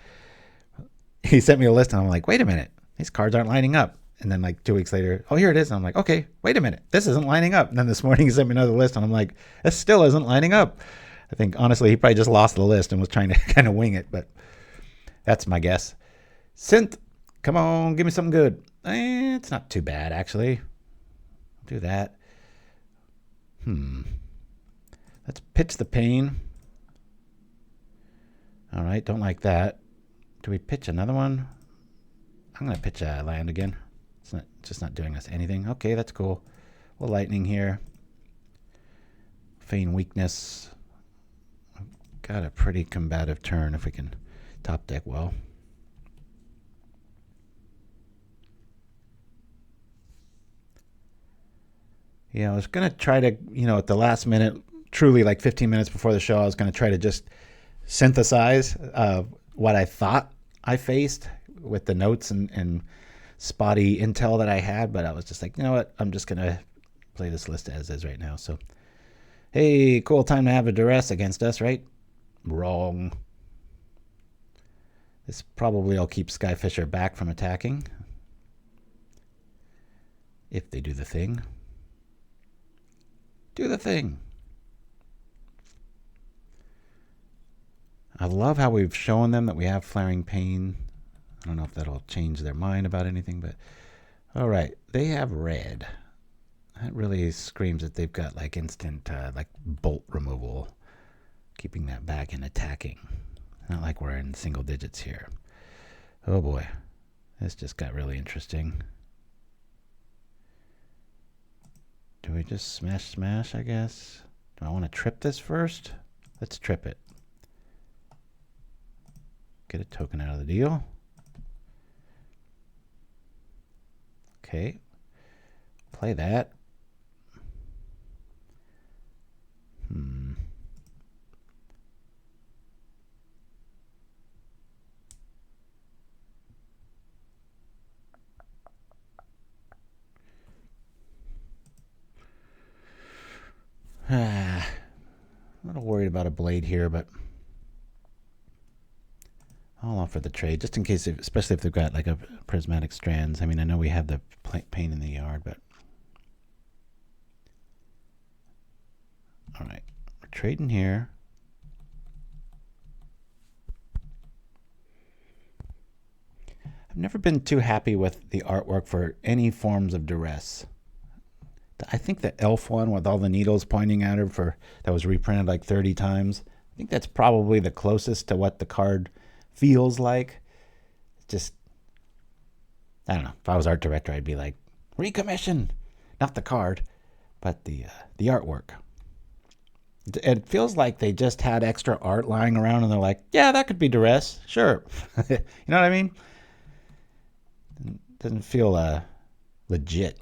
he sent me a list, and I'm like, wait a minute, these cards aren't lining up. And then like 2 weeks later, oh, here it is. And I'm like, okay, wait a minute, this isn't lining up. And then this morning he sent me another list, and I'm like, this still isn't lining up. I think honestly he probably just lost the list and was trying to kind of wing it, but that's my guess. Synth, come on, give me something good. It's not too bad actually. Do that. Let's pitch the pain. All right, don't like that. Do we pitch another one? I'm going to pitch a land again. It's just not doing us anything. Okay, that's cool. We'll lightning here. Feign weakness. Got a pretty combative turn if we can top deck well. Yeah, I was going to try to, at the last minute, truly like 15 minutes before the show, I was going to try to just synthesize what I thought I faced with the notes and spotty intel that I had, but I was just like, you know what? I'm just going to play this list as is right now. So, hey, cool time to have a duress against us, right? Wrong. This probably will keep Skyfisher back from attacking. If they do the thing. Do the thing. I love how we've shown them that we have Flaring Pain. I don't know if that'll change their mind about anything, but all right, they have red. That really screams that they've got like instant like bolt removal, keeping that back and attacking. Not like we're in single digits here. Oh boy, this just got really interesting. Do we just smash, I guess? Do I want to trip this first? Let's trip it. Get a token out of the deal. Okay. Play that. A little worried about a blade here, but I'll offer the trade just in case, especially if they've got like a prismatic strands. I mean, I know we have the pain in the yard, but all right, we're trading here. I've never been too happy with the artwork for any forms of duress. I think the elf one with all the needles pointing at her that was reprinted like 30 times. I think that's probably the closest to what the card feels like. Just, I don't know. If I was art director, I'd be like, recommission, not the card, but the artwork. It feels like they just had extra art lying around and they're like, yeah, that could be duress. Sure. You know what I mean? It doesn't feel legit.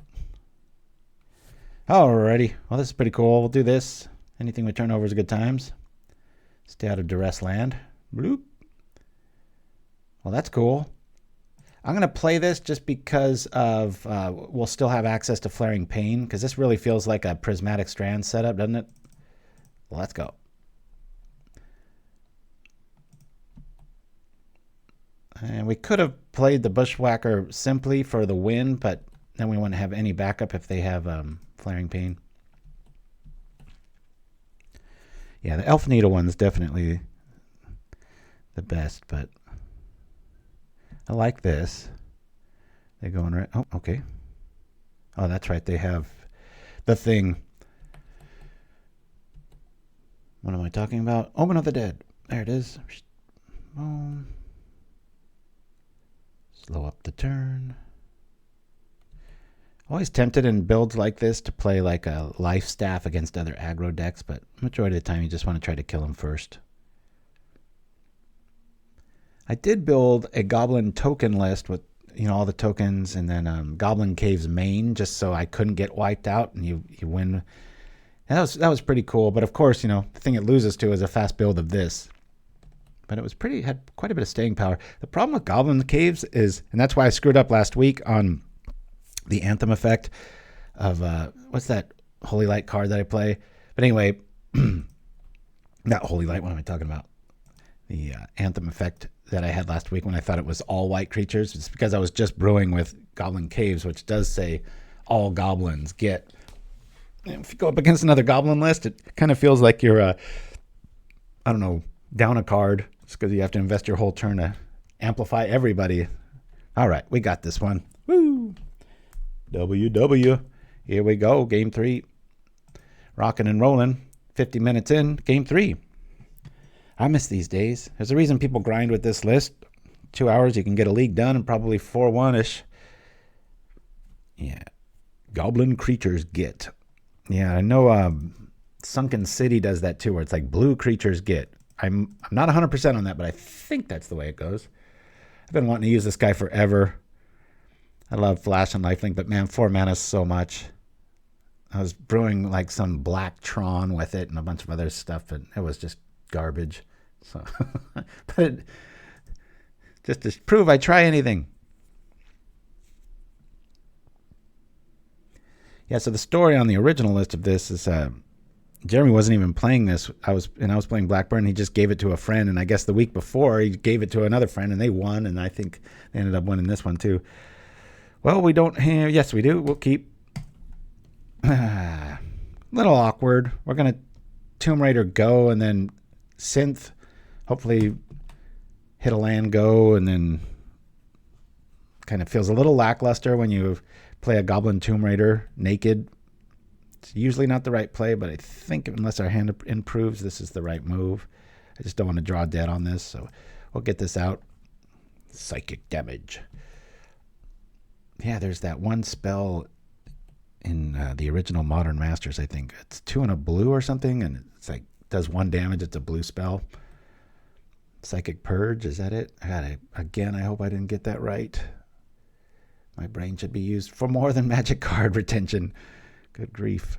Alrighty. Well, this is pretty cool. We'll do this. Anything we turn over is good times. Stay out of duress land. Bloop. Well, that's cool. I'm going to play this just because of we'll still have access to Flaring Pain, because this really feels like a Prismatic Strand setup, doesn't it? Well, let's go. And we could have played the Bushwhacker simply for the win, but then we wouldn't have any backup if they have Flaring Pain. Yeah, the Elf Needle one's definitely the best, but I like this. They're going right. Oh, okay. Oh, that's right. They have the thing. What am I talking about? Omen of the Dead. There it is. Boom. Slow up the turn. Always tempted in builds like this to play like a life staff against other aggro decks, but majority of the time you just want to try to kill him first. I did build a Goblin token list with all the tokens, and then Goblin Cave's main, just so I couldn't get wiped out and you win. And that was pretty cool, but of course, the thing it loses to is a fast build of this. But it was had quite a bit of staying power. The problem with Goblin Caves is, and that's why I screwed up last week on the Anthem effect of, what's that Holy Light card that I play? But anyway, not Holy Light, what am I talking about? The Anthem effect that I had last week when I thought it was all white creatures. It's because I was just brewing with Goblin Caves, which does say all goblins get. And if you go up against another goblin list, it kind of feels like you're, I don't know, down a card. It's because you have to invest your whole turn to amplify everybody. All right, we got this one. Woo! WW. Here we go. Game 3. Rocking and rolling. 50 minutes in. Game 3. I miss these days. There's a reason people grind with this list. 2 hours, you can get a league done and probably 4-1-ish. Yeah. Goblin creatures get. Yeah, I know Sunken City does that too, where it's like blue creatures get. I'm not 100% on that, but I think that's the way it goes. I've been wanting to use this guy forever. I love Flash and Lifelink, but man, 4 mana is so much. I was brewing like some black Tron with it and a bunch of other stuff, and it was just garbage. So, but just to prove I try anything. Yeah, so the story on the original list of this is Jeremy wasn't even playing this. I was playing Blackburn. He just gave it to a friend, and I guess the week before he gave it to another friend, and they won, and I think they ended up winning this one too. Well, we don't have... Yes, we do. We'll keep... little awkward. We're going to Tomb Raider go, and then Synth. Hopefully hit a land go, and then kind of feels a little lackluster when you play a Goblin Tomb Raider naked. It's usually not the right play, but I think unless our hand improves, this is the right move. I just don't want to draw dead on this, so we'll get this out. Psychic damage. Yeah, there's that one spell in the original Modern Masters, I think. It's 2 and a blue or something, and it's like does 1 damage. It's a blue spell. Psychic Purge, is that it? Again, I hope I didn't get that right. My brain should be used for more than magic card retention. Good grief.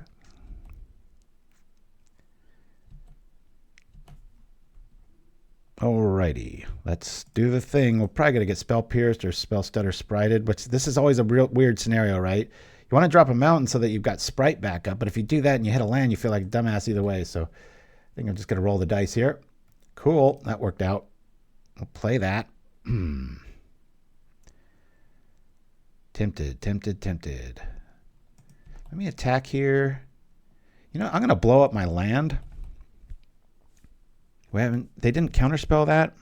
Alrighty, let's do the thing. We're probably going to get Spell Pierced or Spell Stutter Sprited, which this is always a real weird scenario, right? You want to drop a mountain so that you've got Sprite back up, but if you do that and you hit a land, you feel like a dumbass either way. So I think I'm just going to roll the dice here. Cool, that worked out. We'll play that. Tempted. Let me attack here. You know, I'm going to blow up my land. They didn't counterspell that.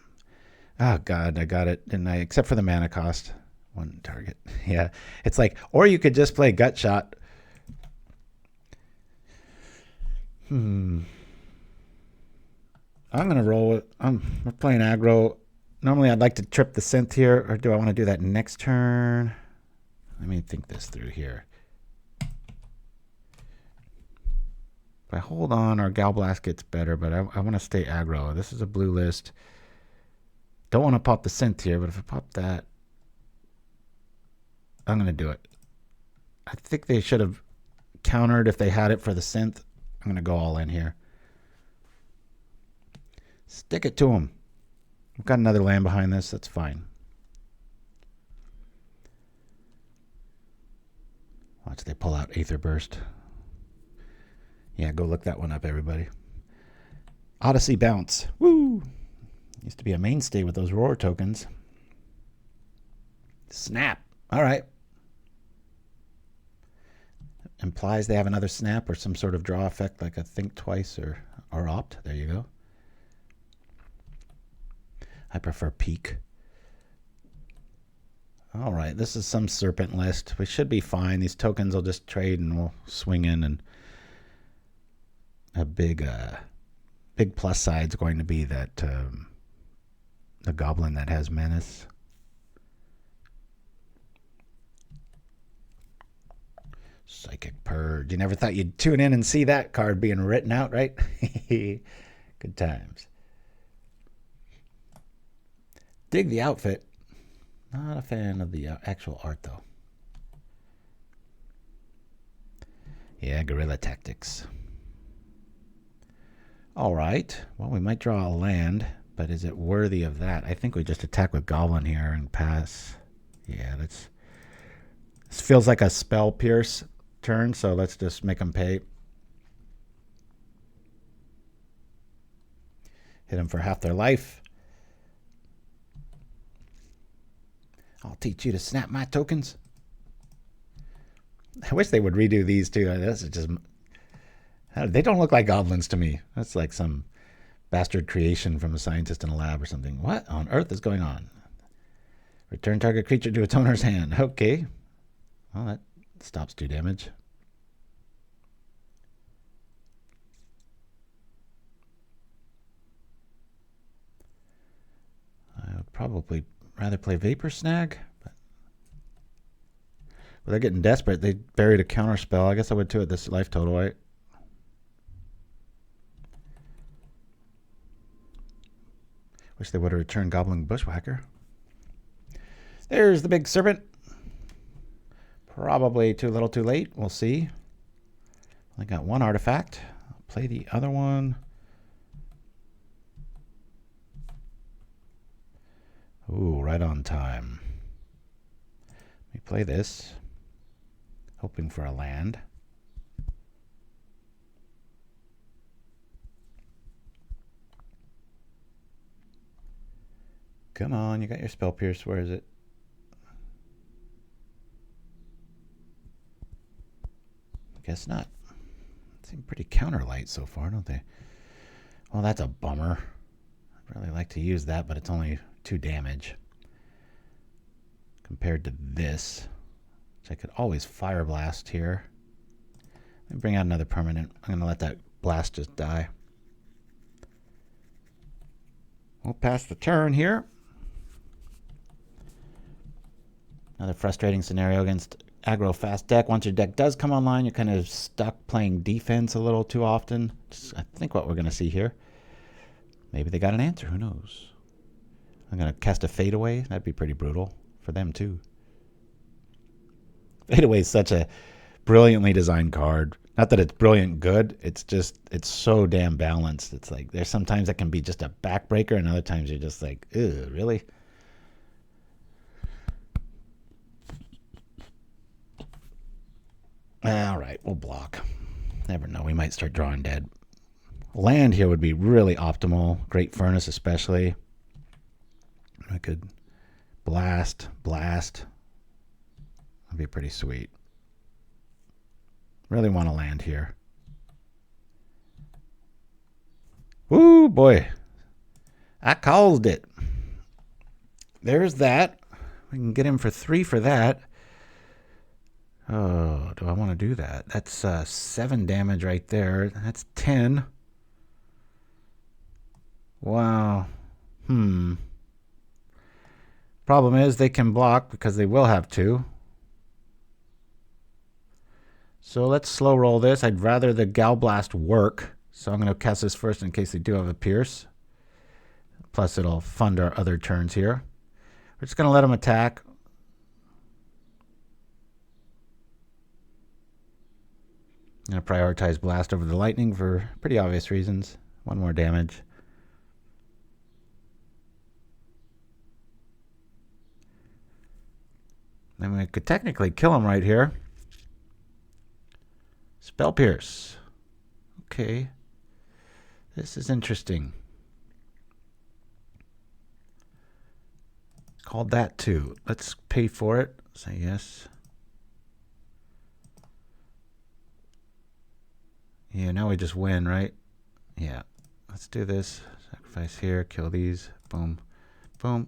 Oh, God, I got it, didn't I? Except for the mana cost. 1 target. Yeah, it's like, or you could just play Gut Shot. I'm going to roll it. We're playing aggro. Normally, I'd like to trip the Synth here, or do I want to do that next turn? Let me think this through here. If I hold on, our Gal Blast gets better, but I want to stay aggro. This is a blue list. Don't want to pop the Synth here, but if I pop that, I'm going to do it. I think they should have countered if they had it for the Synth. I'm going to go all in here. Stick it to them. We've got another land behind this. That's fine. Watch they pull out Aether Burst. Yeah, go look that one up, everybody. Odyssey Bounce. Woo! Used to be a mainstay with those Roar tokens. Snap. All right. Implies they have another snap or some sort of draw effect like a Think Twice or Opt. There you go. I prefer Peak. All right, this is some Serpent list. We should be fine. These tokens will just trade and we'll swing in, and a big plus side is going to be that the Goblin that has Menace. Psychic Purge. You never thought you'd tune in and see that card being written out, right? Good times. Dig the outfit. Not a fan of the actual art, though. Yeah, guerrilla tactics. All right. Well, we might draw a land, but is it worthy of that? I think we just attack with Goblin here and pass. Yeah, this feels like a Spell Pierce turn, so let's just make them pay. Hit them for half their life. I'll teach you to snap my tokens. I wish they would redo these too. This is just... They don't look like goblins to me. That's like some bastard creation from a scientist in a lab or something. What on earth is going on? Return target creature to its owner's hand. Okay. Well, that stops 2 damage. I would probably rather play Vapor Snag, but they're getting desperate. They buried a counter spell. I guess I would too at this life total, right? Wish they would have returned Goblin Bushwhacker. There's the big serpent. Probably too little too late. We'll see. I got 1 artifact. I'll play the other one. Ooh, right on time. Let me play this. Hoping for a land. Come on, you got your Spell Pierce. Where is it? Guess not. Seem pretty counter-light so far, don't they? Well, that's a bummer. I'd really like to use that, but it's only 2 damage. Compared to this, which I could always Fireblast here. Let me bring out another permanent. I'm going to let that blast just die. We'll pass the turn here. Another frustrating scenario against aggro fast deck. Once your deck does come online, you're kind of stuck playing defense a little too often. Just, I think what we're going to see here. Maybe they got an answer. Who knows? I'm going to cast a Fade Away. That'd be pretty brutal for them too. Fade Away is such a brilliantly designed card. Not that it's brilliant good. It's just, it's so damn balanced. It's like there's sometimes that can be just a backbreaker, and other times you're just like, ew, really? All right, we'll block. Never know. We might start drawing dead. Land here would be really optimal. Great Furnace especially. I could blast. That'd be pretty sweet. Really want to land here. Woo, boy. I called it. There's that. We can get him for 3 for that. Oh, do I want to do that? That's 7 damage right there. That's 10. Wow. Problem is they can block because they will have to. So let's slow roll this. I'd rather the Gal Blast work. So I'm going to cast this first in case they do have a Pierce. Plus it'll fund our other turns here. We're just going to let them attack. I'm going to prioritize Blast over the Lightning for pretty obvious reasons. 1 more damage. Then we could technically kill him right here. Spell Pierce. Okay. This is interesting. Called that too. Let's pay for it. Say yes. Yeah, now we just win, right? Yeah. Let's do this. Sacrifice here. Kill these. Boom. Boom.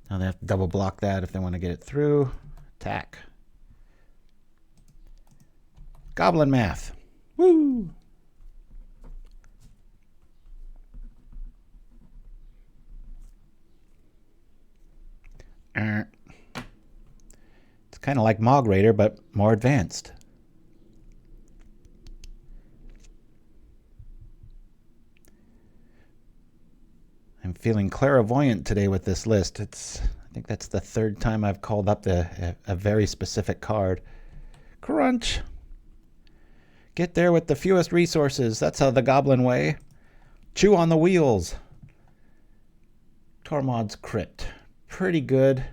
Now they have to double block that if they want to get it through. Attack. Goblin math. Woo! It's kind of like Mog Raider, but more advanced. I'm feeling clairvoyant today with this list. I think that's the 3rd time I've called up a very specific card. Crunch. Get there with the fewest resources. That's how the Goblin way. Chew on the wheels. Tormod's Crypt. Pretty good.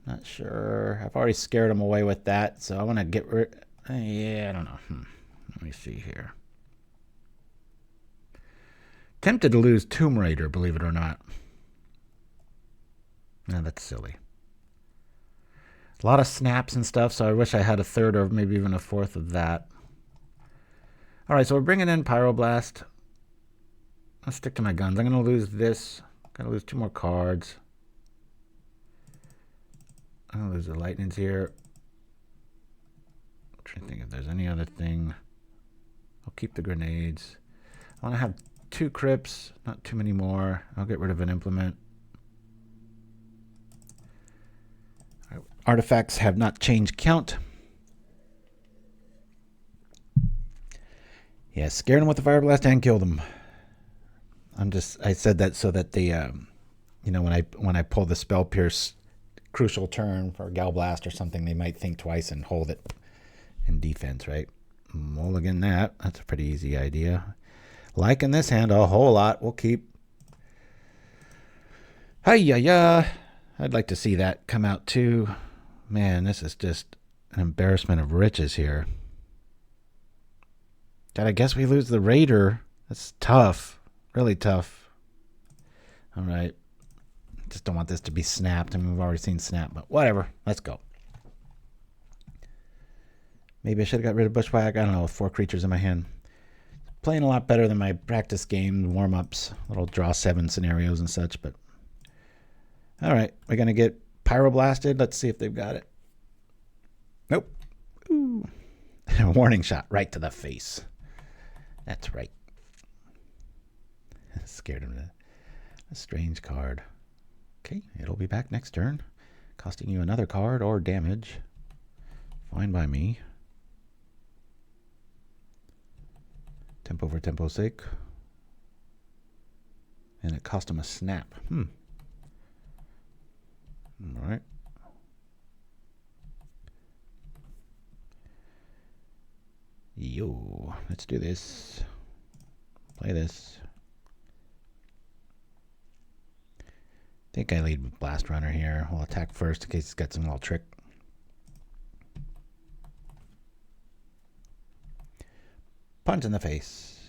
Not sure. I've already scared him away with that, so I want to get rid... Yeah, I don't know. Let me see here. Tempted to lose Tomb Raider, believe it or not. No, that's silly. A lot of snaps and stuff, so I wish I had a third or maybe even a fourth of that. All right, so we're bringing in Pyroblast. Let's stick to my guns. I'm going to lose this. I'm going to lose 2 more cards. I'm going to lose the lightnings here. I'm trying to think if there's any other thing. I'll keep the grenades. I want to have 2 crypts, not too many more. I'll get rid of an implement. Right. Artifacts have not changed count. Yeah, scared them with the Fireblast and killed them. I said that so that the, when I pull the Spell Pierce crucial turn for Gal Blast or something, they might think twice and hold it in defense, right? Mulligan that. That's a pretty easy idea. Liking this hand a whole lot. We'll keep. Hi-ya-ya. I'd like to see that come out too. Man, this is just an embarrassment of riches here. God, I guess we lose the Raider. That's tough. Really tough. All right. Just don't want this to be snapped. I mean, we've already seen snap, but whatever. Let's go. Maybe I should have got rid of Bushwhacker. I don't know, with 4 creatures in my hand. Playing a lot better than my practice game warm-ups. Little draw 7 scenarios and such, but... All right, we're going to get Pyroblasted. Let's see if they've got it. Nope. Ooh. A warning shot right to the face. That's right. Scared him to a strange card. Okay, it'll be back next turn. Costing you another card or damage. Fine by me. Tempo for tempo's sake. And it cost him a snap. Alright. Yo, let's do this. Play this. I think I lead with Blast-Runner here. We'll attack first in case he's got some little trick. Punch in the face.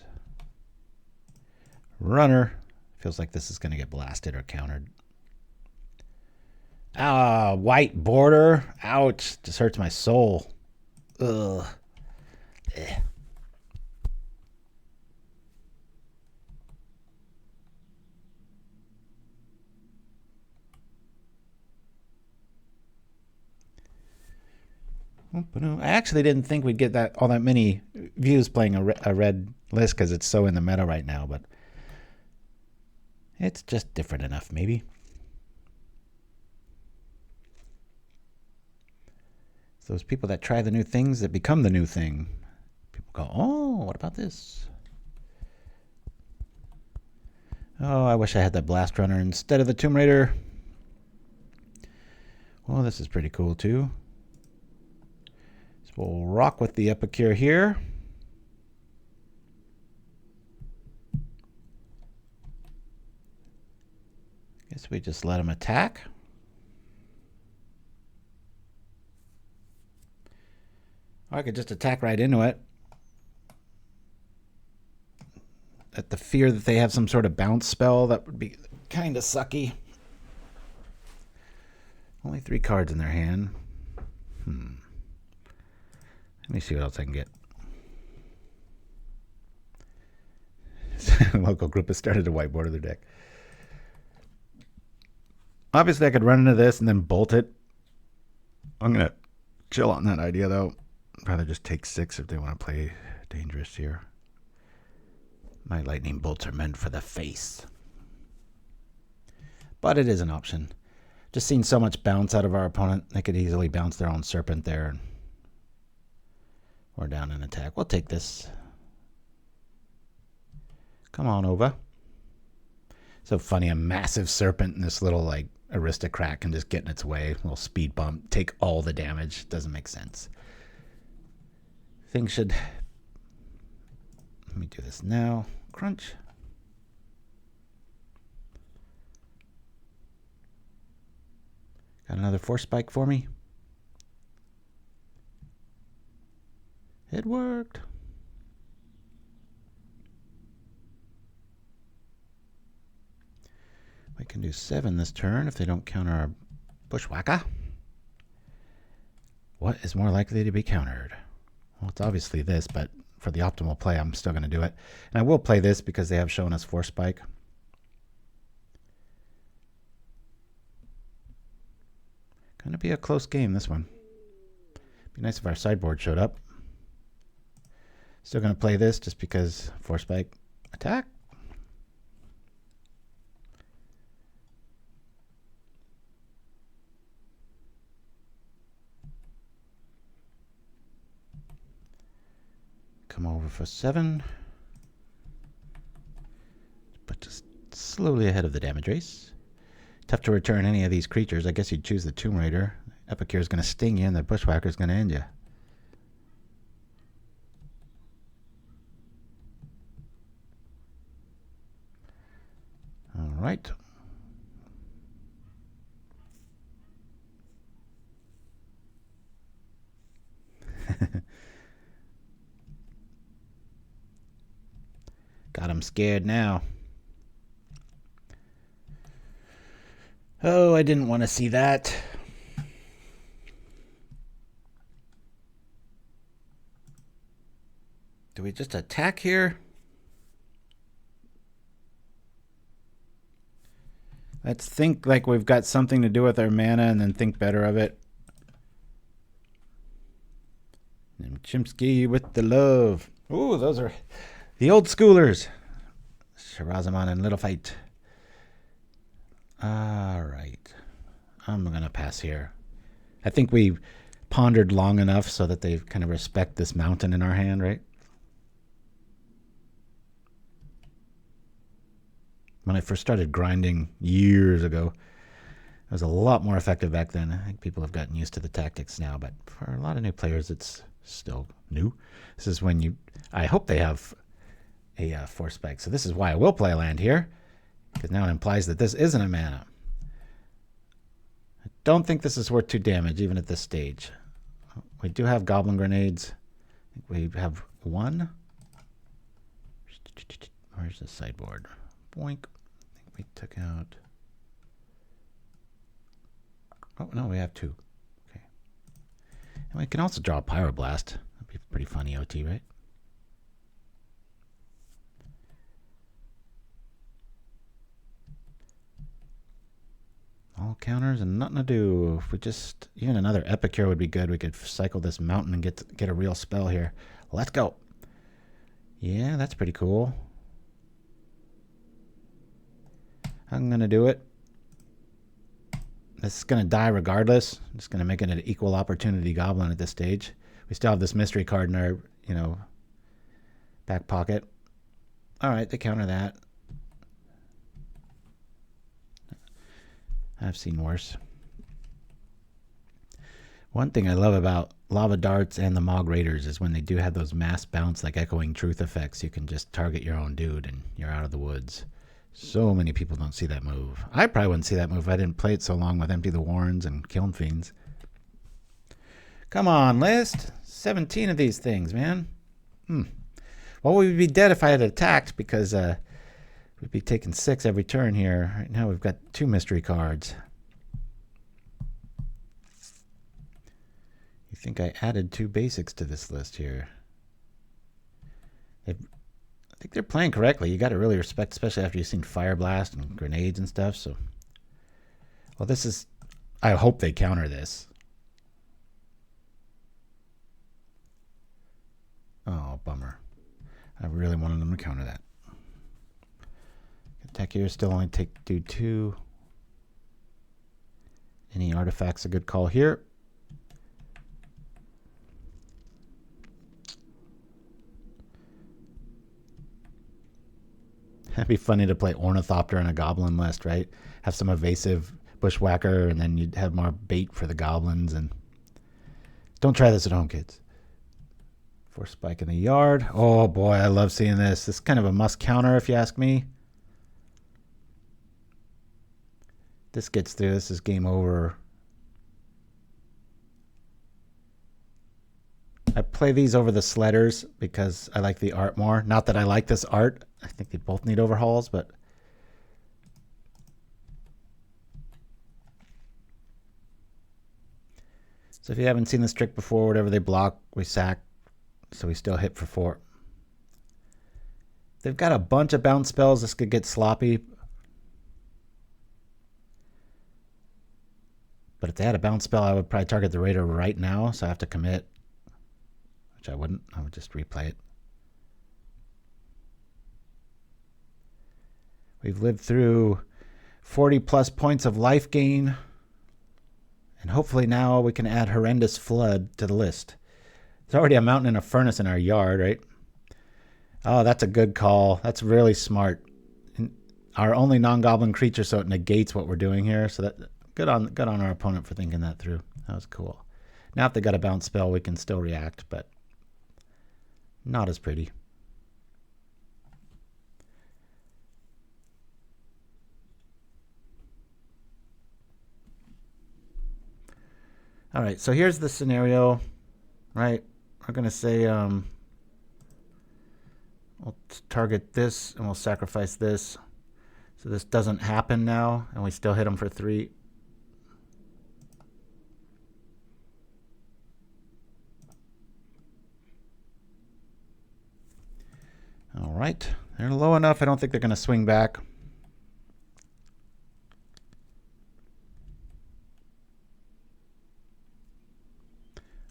Runner. Feels like this is going to get blasted or countered. Ah, white border. Ouch. Just hurts my soul. Ugh. Eh. I actually didn't think we'd get all that many views playing a red list because it's so in the meta right now, but it's just different enough, maybe. It's those people that try the new things that become the new thing. People go, oh, what about this? Oh, I wish I had that Blast-Runner instead of the Tomb Raider. Well, this is pretty cool, too. So we'll rock with the Epicure here. Guess we just let him attack. Or I could just attack right into it. At the fear that they have some sort of bounce spell, that would be kind of sucky. Only 3 cards in their hand. Let me see what else I can get. Local group has started to whiteboard their deck. Obviously, I could run into this and then bolt it. I'm going to chill on that idea, though. I'd rather just take 6 if they want to play dangerous here. My lightning bolts are meant for the face. But it is an option. Just seen so much bounce out of our opponent. They could easily bounce their own serpent there. Or down an attack. We'll take this. Come on over. So funny, a massive serpent and this little like aristocrat can just get in its way. A little speed bump. Take all the damage. Doesn't make sense. Things should... Let me do this now. Crunch. Got another force spike for me? It worked. We can do 7 this turn if they don't counter our Bushwhacker. What is more likely to be countered? Well, it's obviously this, but for the optimal play, I'm still going to do it. And I will play this because they have shown us Force Spike. Going to be a close game, this one. Be nice if our sideboard showed up. Still going to play this just because Force Spike attack. Come over for 7. But just slowly ahead of the damage race. Tough to return any of these creatures. I guess you'd choose the Tomb Raider. Epicure is going to sting you and the Bushwhacker is going to end you. All right. Got him scared now. Oh, I didn't want to see that. Do we just attack here? Let's think like we've got something to do with our mana and then think better of it. And Chimpskey with the love. Ooh, those are the old schoolers. Shirazaman and Little Fight. All right. I'm going to pass here. I think we pondered long enough so that they kind of respect this mountain in our hand, right? When I first started grinding years ago, it was a lot more effective back then. I think people have gotten used to the tactics now, but for a lot of new players, it's still new. This is when I hope they have a Force Spike. So this is why I will play a land here, because now it implies that this isn't a mana. I don't think this is worth 2 damage, even at this stage. We do have Goblin Grenades. I think we have 1. Where's the sideboard? Boink. I think we took out... Oh, no, we have 2. Okay. And we can also draw a Pyroblast. That'd be pretty funny OT, right? All counters and nothing to do. If we just... Even another Epicure would be good. We could cycle this mountain and get a real spell here. Let's go. Yeah, that's pretty cool. I'm going to do it. This is going to die regardless. I'm just going to make it an equal opportunity goblin at this stage. We still have this mystery card in our, back pocket. All right, they counter that. I've seen worse. One thing I love about Lava Darts and the Mog Raiders is when they do have those mass bounce, like Echoing Truth effects, you can just target your own dude and you're out of the woods. So many people don't see that move. I probably wouldn't see that move if I didn't play it so long with Empty the Warrens and Kiln Fiends. Come on, list. 17 of these things, man. Well, we'd be dead if I had attacked because we'd be taking 6 every turn here. Right now we've got 2 mystery cards. You think I added 2 basics to this list here? I think they're playing correctly. You got to really respect, especially after you've seen Fireblast and grenades and stuff. So, well, this is... I hope they counter this. Oh, bummer. I really wanted them to counter that. Attack here still only do 2. Any artifacts a good call here. That'd be funny to play Ornithopter in a Goblin list, right? Have some evasive Bushwhacker, and then you'd have more bait for the Goblins. And don't try this at home, kids. Force Spike in the yard. Oh boy, I love seeing this. This is kind of a must counter, if you ask me. This gets through. This is game over. I play these over the Sledders because I like the art more. Not that I like this art. I think they both need overhauls, but So if you haven't seen this trick before, whatever they block, we sack. So we still hit for 4. They've got a bunch of bounce spells. This could get sloppy. But if they had a bounce spell, I would probably target the Raider right now. So I have to commit. Which I wouldn't. I would just replay it. We've lived through 40 plus points of life gain. And hopefully now we can add Horrendous Flood to the list. There's already a mountain and a furnace in our yard, right? Oh, that's a good call. That's really smart. And our only non-goblin creature, so it negates what we're doing here. So that good on our opponent for thinking that through. That was cool. Now if they got a bounce spell, we can still react, but not as pretty. All right, so here's the scenario, right? We're going to say we'll target this and we'll sacrifice this. So this doesn't happen now, and we still hit them for 3. All right, they're low enough. I don't think they're going to swing back.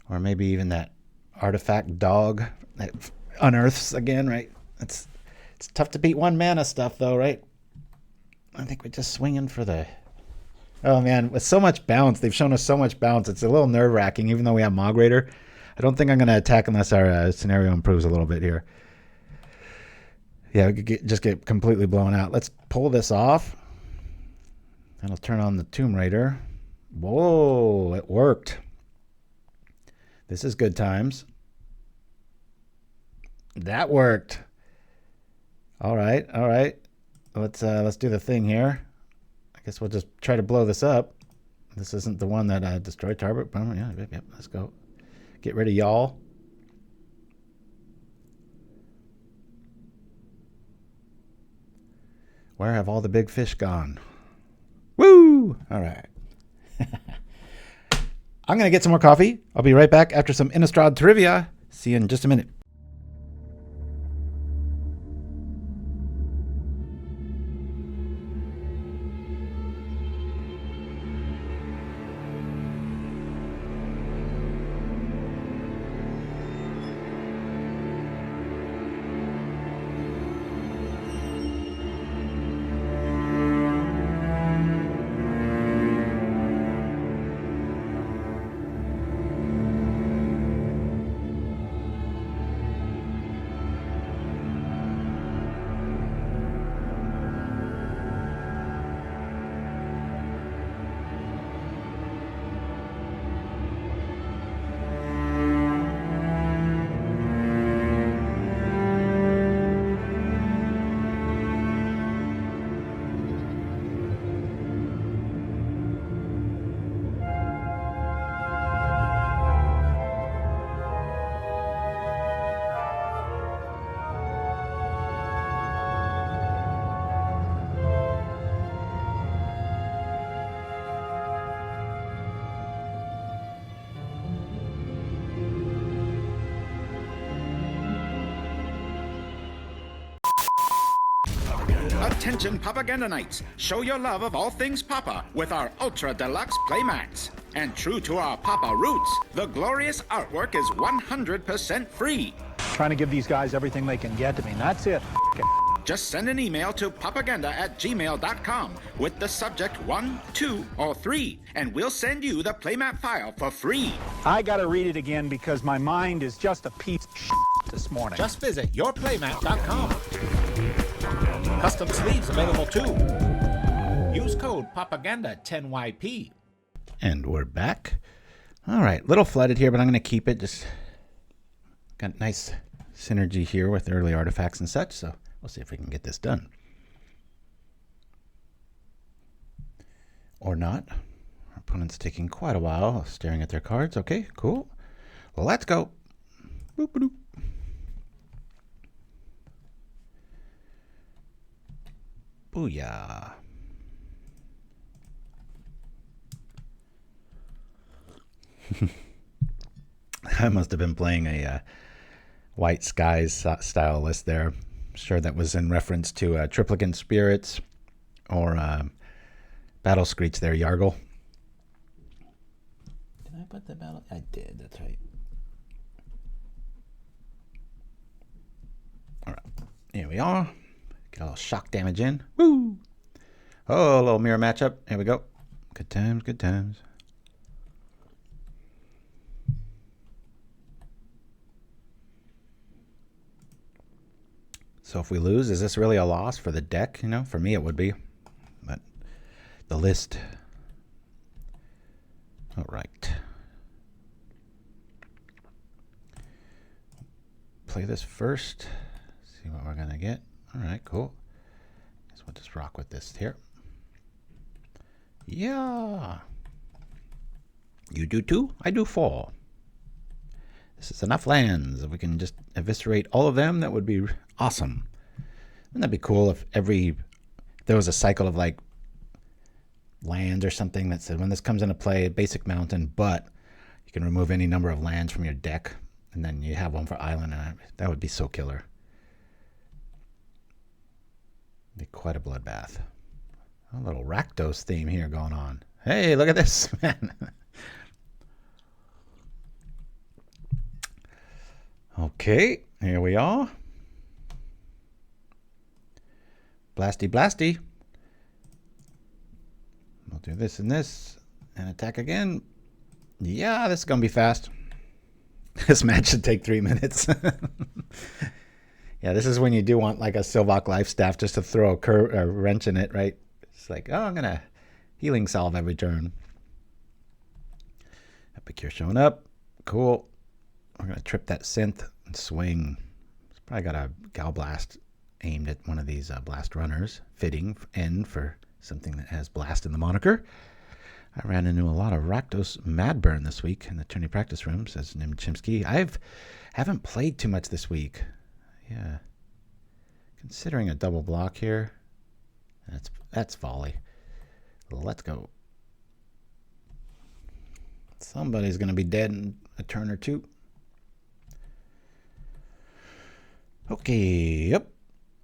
Or maybe even that artifact dog that unearths again, right? It's tough to beat 1 mana stuff, though, right? I think we're just swinging for the... Oh, man, with so much bounce, they've shown us so much bounce. It's a little nerve-wracking, even though we have Mog Raider. I don't think I'm going to attack unless our scenario improves a little bit here. Yeah, we could just get completely blown out. Let's pull this off. That'll turn on the Tomb Raider. Whoa, it worked. This is good times. That worked. All right, all right. Let's do the thing here. I guess we'll just try to blow this up. This isn't the one that destroyed Tarbert. Yeah, yep, let's go. Get rid of y'all. Where have all the big fish gone? Woo! All right. I'm going to get some more coffee. I'll be right back after some Innistrad trivia. See you in just a minute. Attention Propaganda Nights! Show your love of all things Papa with our Ultra Deluxe Playmats. And true to our Papa roots, the glorious artwork is 100% free. Trying to give these guys everything they can get to me, and that's it. Just send an email to propaganda@gmail.com with the subject 1, 2, or 3, and we'll send you the playmat file for free. I gotta read it again because my mind is just a piece of shit this morning. Just visit yourplaymat.com. Custom sleeves available too. Use code PROPAGANDA10YP. And we're back. All right, little flooded here, but I'm going to keep it. Just got nice synergy here with early artifacts and such, so we'll see if we can get this done. Or not. Our opponent's taking quite a while staring at their cards. Okay, cool. Well, let's go. Boop-a-doop. Booyah. I must have been playing a White Skies style list there. I'm sure that was in reference to Triplicate Spirits or Battle Screech there, Jaredgel. Did I put the battle? I did, that's right. All right, here we are. Get a little shock damage in. Woo! Oh, a little mirror matchup. Here we go. Good times, good times. So if we lose, is this really a loss for the deck? You know, for me it would be. But the list. All right. Play this first. See what we're gonna get. All right, cool. Guess we'll just rock with this here. Yeah. You do 2, I do 4. This is enough lands. If we can just eviscerate all of them, that would be awesome. Wouldn't that be cool if there was a cycle of like lands or something that said when this comes into play, basic mountain, but you can remove any number of lands from your deck, and then you have one for island, and that would be so killer. Be quite a bloodbath. A little Rakdos theme here going on. Hey, look at this, man. Okay, here we are. Blasty, blasty. We'll do this and this, and attack again. Yeah, this is going to be fast. This match should take 3 minutes. Yeah, this is when you do want like a Sylvok Life Staff just to throw a wrench in it, right? It's like, oh, I'm going to healing salve every turn. Epicure showing up. Cool. We're going to trip that synth and swing. It's probably got a Gal Blast aimed at one of these blast runners. Fitting end for something that has blast in the moniker. I ran into a lot of Rakdos Madburn this week in the tourney practice room, says Nim Chimpskey. Haven't played too much this week. Yeah. Considering a double block here. That's folly. Let's go. Somebody's going to be dead in a turn or two. Okay, yep.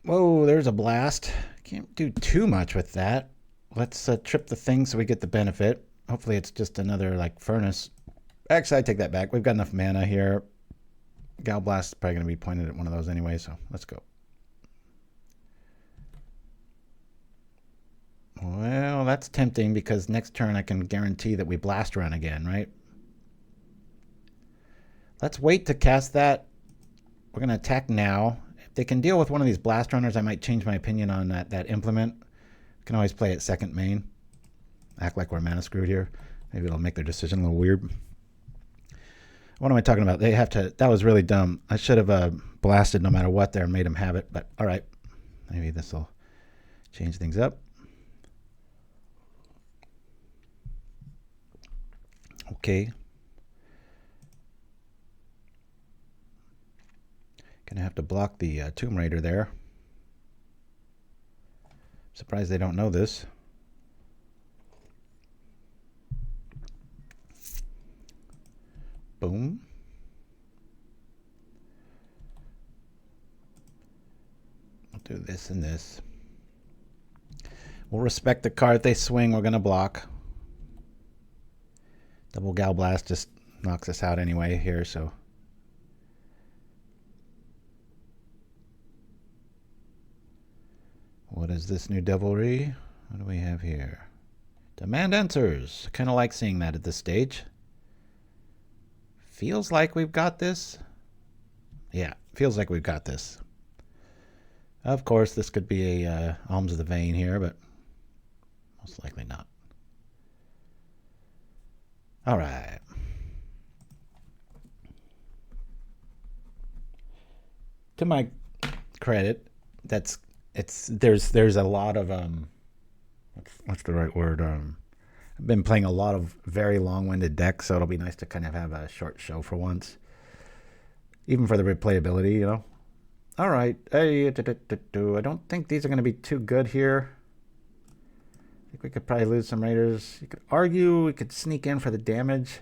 Whoa, there's a blast. Can't do too much with that. Let's trip the thing so we get the benefit. Hopefully it's just another, like, furnace. Actually, I take that back. We've got enough mana here. Gal Blast is probably going to be pointed at one of those anyway, so let's go. Well, that's tempting because next turn I can guarantee that we blast run again, right? Let's wait to cast that. We're going to attack now. If they can deal with one of these blast runners, I might change my opinion on that implement. Can always play it second main. Act like we're mana screwed here. Maybe it'll make their decision a little weird. What am I talking about? They have to. That was really dumb. I should have blasted no matter what there and made them have it. But all right, maybe this will change things up. Okay. Gonna have to block the Tomb Raider there. Surprised they don't know this. Boom. We'll do this and this. We'll respect the card they swing. We're gonna block. Double Gal Blast just knocks us out anyway here, so. What is this new devilry? What do we have here? Demand answers. Kind of like seeing that at this stage. Feels like we've got this. Yeah, feels like we've got this. Of course, this could be a Alms of the Vein here, but most likely not. All right. To my credit, there's a lot of what's the right word? I've been playing a lot of very long-winded decks, so it'll be nice to kind of have a short show for once, even for the replayability, you know. All right, I don't think these are going to be too good here. I think we could probably lose some raiders. You could argue we could sneak in for the damage.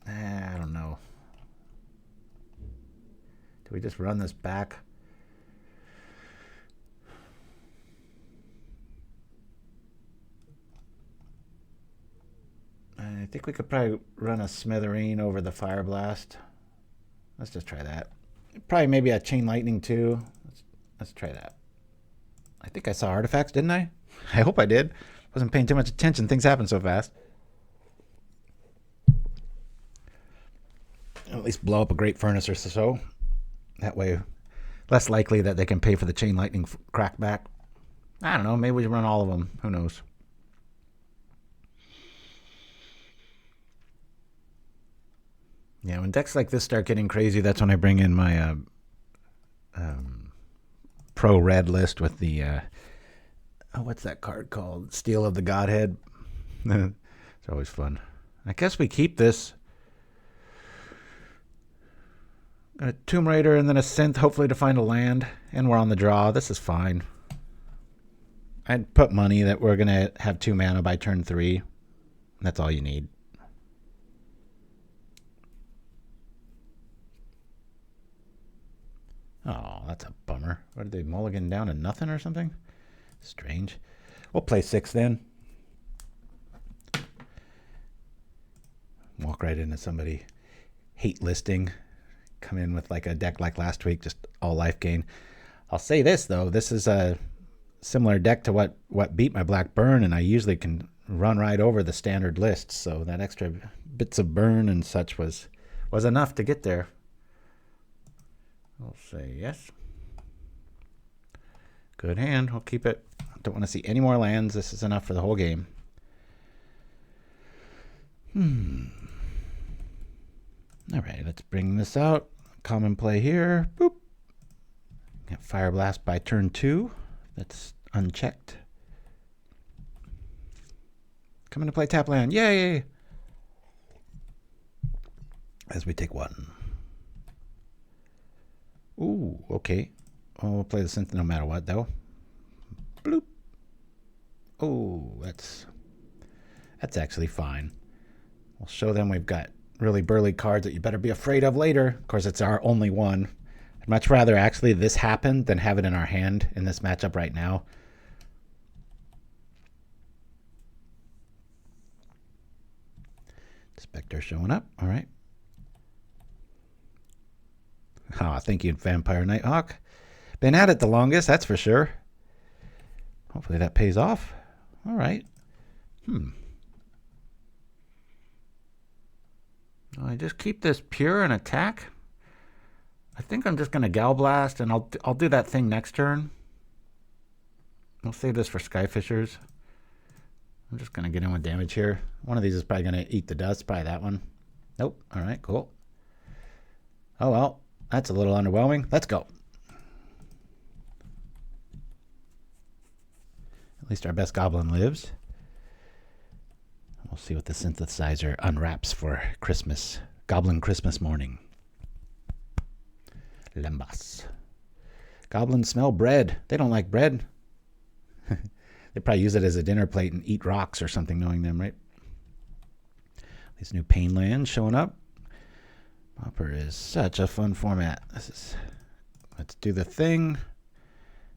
I don't know. Do we just run this back? I think we could probably run a Smithereen over the Fireblast. Let's just try that. Probably maybe a Chain Lightning too. Let's try that. I think I saw artifacts, didn't I? I hope I did. Wasn't paying too much attention. Things happen so fast. At least blow up a Great Furnace or so. That way, less likely that they can pay for the Chain Lightning crackback. I don't know. Maybe we run all of them. Who knows? Yeah, when decks like this start getting crazy, that's when I bring in my pro red list with the what's that card called? Steel of the Godhead. It's always fun. I guess we keep this. A Tomb Raider and then a Synth, hopefully to find a land, and we're on the draw. This is fine. I'd put money that we're gonna have 2 mana by turn 3. That's all you need. Oh, that's a bummer. What did they mulligan down to nothing or something? Strange. We'll play 6 then. Walk right into somebody hate listing. Come in with like a deck like last week, just all life gain. I'll say this though, this is a similar deck to what beat my black burn, and I usually can run right over the standard list. So that extra bits of burn and such was enough to get there. I'll say yes. Good hand. I'll keep it. Don't want to see any more lands. This is enough for the whole game. All right, let's bring this out. Common play here. Boop. Got Fireblast by turn 2. That's unchecked. Coming to play tap land. Yay! As we take 1. Ooh, okay. Oh, we'll play the Synth no matter what, though. Bloop. Oh, that's actually fine. We'll show them we've got really burly cards that you better be afraid of later. Of course, it's our only one. I'd much rather actually this happen than have it in our hand in this matchup right now. Spectre showing up. All right. Ah, thank you, Vampire Nighthawk. Been at it the longest, that's for sure. Hopefully that pays off. All right. I just keep this pure and attack. I think I'm just going to Gal Blast, and I'll do that thing next turn. I'll save this for Skyfishers. I'm just going to get in with damage here. One of these is probably going to eat the dust. Probably that one. Nope. All right, cool. Oh, well. That's a little underwhelming. Let's go. At least our best goblin lives. We'll see what the synthesizer unwraps for Christmas. Goblin Christmas morning. Lembas. Goblins smell bread. They don't like bread. They probably use it as a dinner plate and eat rocks or something, knowing them, right? These new pain lands showing up. Pauper is such a fun format. Let's do the thing.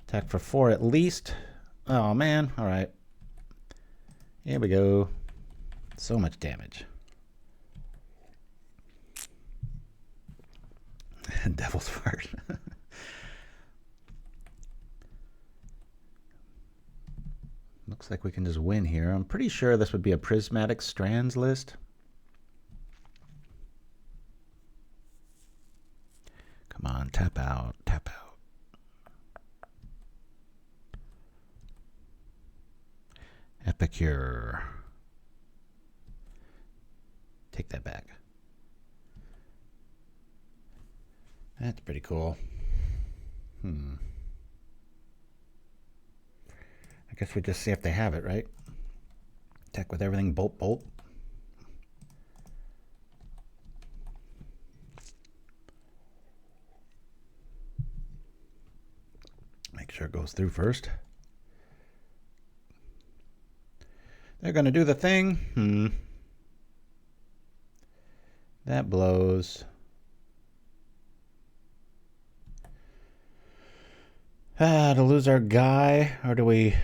Attack for 4 at least. Oh man, all right. Here we go. So much damage. Devil's Fart. Looks like we can just win here. I'm pretty sure this would be a Prismatic Strands list. Come on, tap out, tap out. Epicure. Take that back. That's pretty cool. I guess we just see if they have it, right? Attack with everything, bolt, bolt. Make sure it goes through first. They're going to do the thing. That blows. To lose our guy, or do we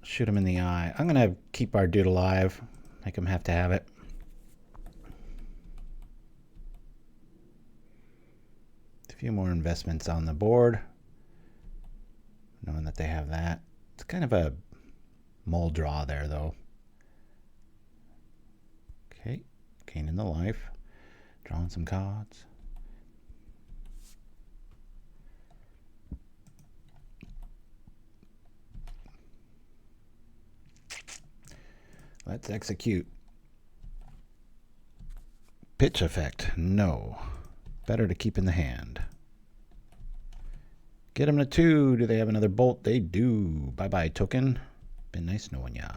shoot him in the eye? I'm going to keep our dude alive. Make him have to have it. A few more investments on the board. Knowing that they have that. It's kind of a mole draw there, though. Okay, gaining the life. Drawing some cards. Let's execute. Pitch effect. No. Better to keep in the hand. Get them to 2. Do they have another bolt? They do. Bye-bye, token. Been nice knowing ya.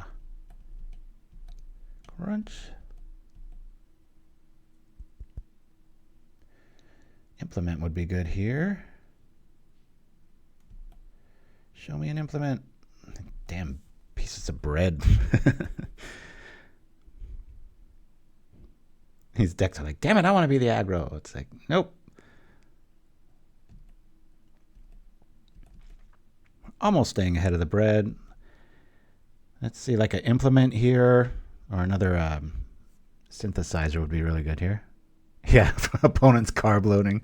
Crunch. Implement would be good here. Show me an implement. Damn pieces of bread. These decks are like, damn it, I want to be the aggro. It's like, nope. Almost staying ahead of the bread. Let's see, like an implement here, or another synthesizer would be really good here. Yeah, opponent's carb loading,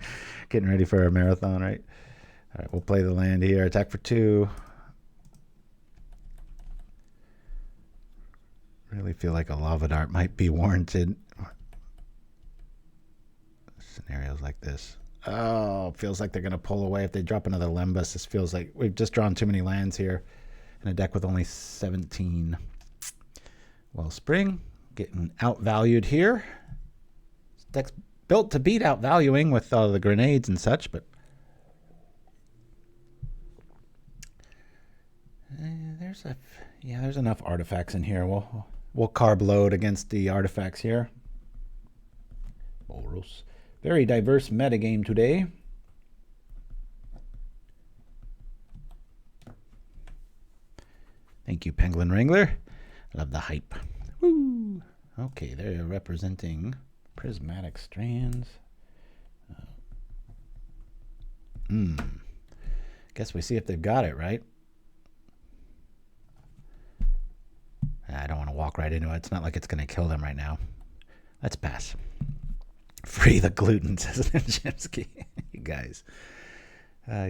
getting ready for a marathon, right? All right, we'll play the land here. Attack for 2. Really feel like a lava dart might be warranted. Scenarios like this. Oh, feels like they're going to pull away if they drop another Lembas. This feels like we've just drawn too many lands here in a deck with only 17. Well, Spring getting outvalued here. This deck's built to beat outvaluing with all the grenades and such, but there's enough artifacts in here. We'll carb load against the artifacts here. Boros. Very diverse metagame today. Thank you, Penguin Wrangler. Love the hype. Woo! Okay, they're representing prismatic strands. Guess we see if they've got it, right? I don't want to walk right into it. It's not like it's going to kill them right now. Let's pass. Free the gluten, says Chimpskey. You guys. I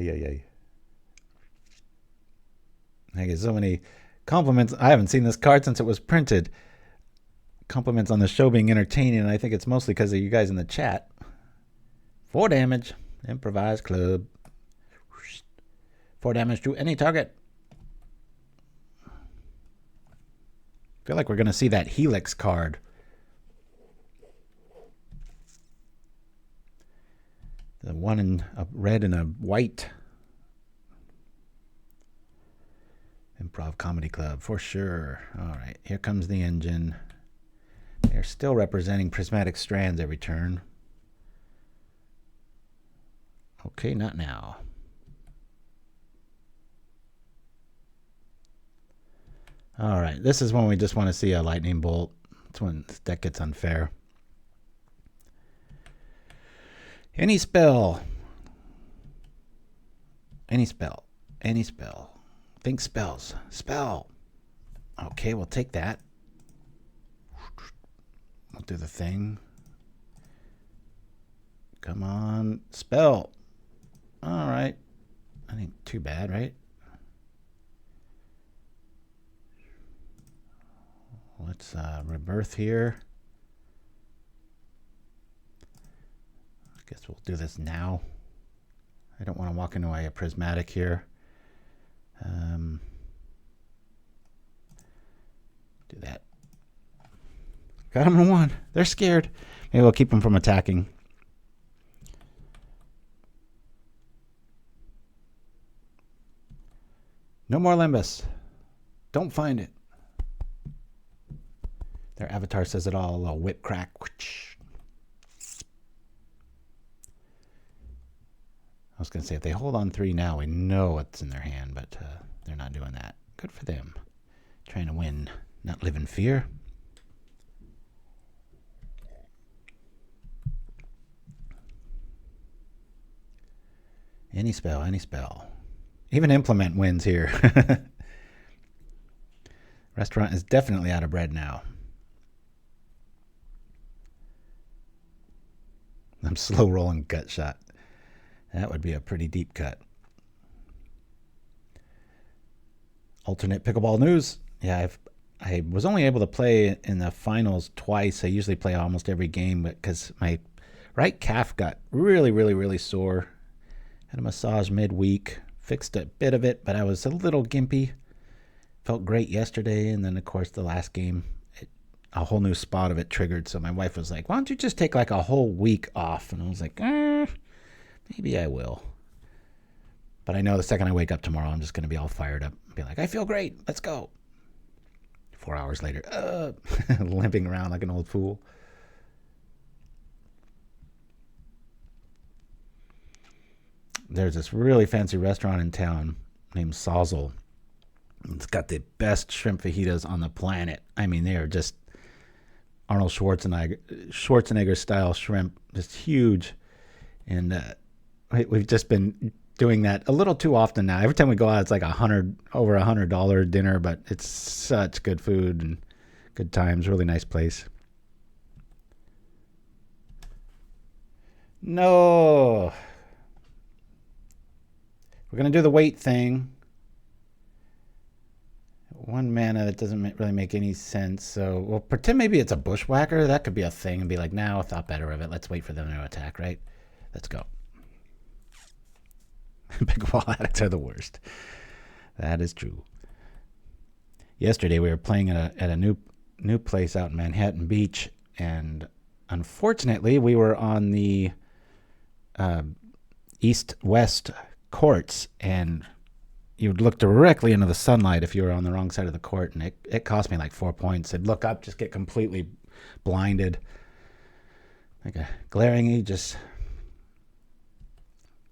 get so many compliments. I haven't seen this card since it was printed. Compliments on the show being entertaining, and I think it's mostly because of you guys in the chat. 4 damage. Improvised club. 4 damage to any target. I feel like we're going to see that Helix card. The one in a red and a white. Improv Comedy Club, for sure. All right, here comes the engine. They're still representing prismatic strands every turn. Okay, not now. All right, this is when we just want to see a lightning bolt. It's when this deck gets unfair. Any spell. Any spell. Any spell. Think spells. Spell. Okay, we'll take that. We'll do the thing. Come on. Spell. All right. I think too bad, right? Let's rebirth here. I guess we'll do this now. I don't want to walk into a prismatic here. Do that. Got them in 1. They're scared. Maybe we'll keep them from attacking. No more Limbus. Don't find it. Their avatar says it all. A little whip crack. I was going to say, if they hold on 3 now, we know what's in their hand, but they're not doing that. Good for them. Trying to win, not live in fear. Any spell, any spell. Even Implement wins here. Restaurant is definitely out of bread now. I'm slow rolling gut shot. That would be a pretty deep cut. Alternate pickleball news. Yeah, I was only able to play in the finals twice. I usually play almost every game, but because my right calf got really, really, really sore. Had a massage midweek. Fixed a bit of it, but I was a little gimpy. Felt great yesterday, and then, of course, the last game, a whole new spot of it triggered. So my wife was like, why don't you just take like a whole week off? And I was like, maybe I will. But I know the second I wake up tomorrow, I'm just going to be all fired up. Be like, I feel great. Let's go. 4 hours later, limping around like an old fool. There's this really fancy restaurant in town named Sawzell. It's got the best shrimp fajitas on the planet. I mean, they are just Arnold Schwarzenegger style shrimp, just huge. And we've just been doing that a little too often now. Every time we go out, it's like over $100 dinner, but it's such good food and good times. Really nice place. No. We're going to do the weight thing. 1 mana, that doesn't really make any sense. So we'll pretend maybe it's a Bushwhacker. That could be a thing and be like, now I thought better of it. Let's wait for them to attack, right? Let's go. Pickleball addicts are the worst. That is true. Yesterday we were playing at a new place out in Manhattan Beach, and unfortunately we were on the east-west courts, and you would look directly into the sunlight if you were on the wrong side of the court, and it cost me like 4 points. I'd look up, just get completely blinded. Like a glaring aegis.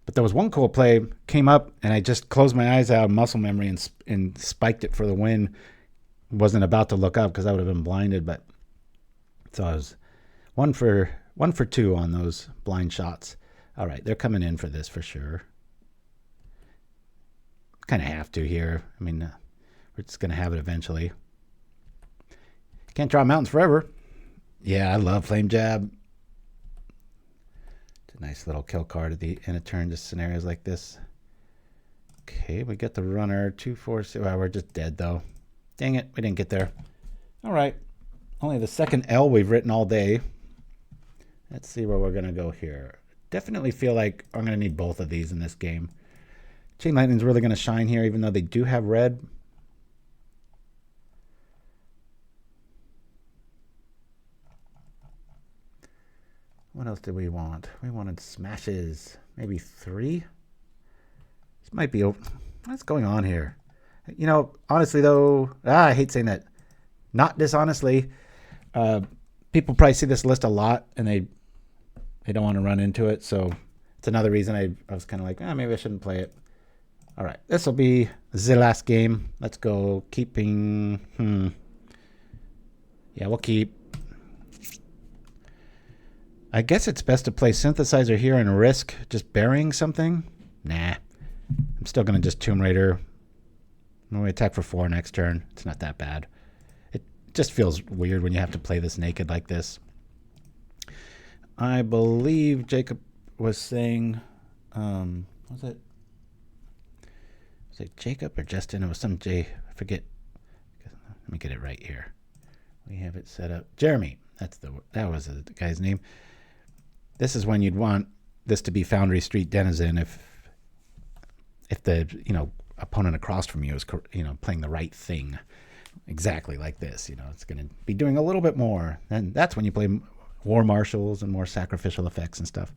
But there was one cool play, came up, and I just closed my eyes out, muscle memory, and spiked it for the win. Wasn't about to look up because I would have been blinded, but so I was one for 2 on those blind shots. All right, they're coming in for this for sure. Kind of have to here. I mean, we're just going to have it eventually. Can't draw mountains forever. Yeah, I love Flame Jab. It's a nice little kill card at the end of turn, just scenarios like this. Okay, we get the runner. 2, 4, 6. Well, we're just dead, though. Dang it, we didn't get there. All right. Only the second L we've written all day. Let's see where we're going to go here. Definitely feel like I'm going to need both of these in this game. Chain Lightning's really going to shine here, even though they do have red. What else did we want? We wanted smashes. Maybe 3? This might be over. What's going on here? You know, honestly, though, I hate saying that. Not dishonestly. People probably see this list a lot, and they don't want to run into it. So it's another reason I was kind of like, maybe I shouldn't play it. All right, this will be the last game. Let's go. Keeping. Yeah, we'll keep. I guess it's best to play Synthesizer here and risk just burying something. Nah. I'm still going to just Tomb Raider. I'm going to attack for 4 next turn. It's not that bad. It just feels weird when you have to play this naked like this. I believe Jacob was saying, was it Jacob or Justin? It was some J. I forget. Let me get it right here. We have it set up. Jeremy. That was the guy's name. This is when you'd want this to be Foundry Street Denizen if the opponent across from you is playing the right thing, exactly like this. It's going to be doing a little bit more, and that's when you play War Marshals and more sacrificial effects and stuff.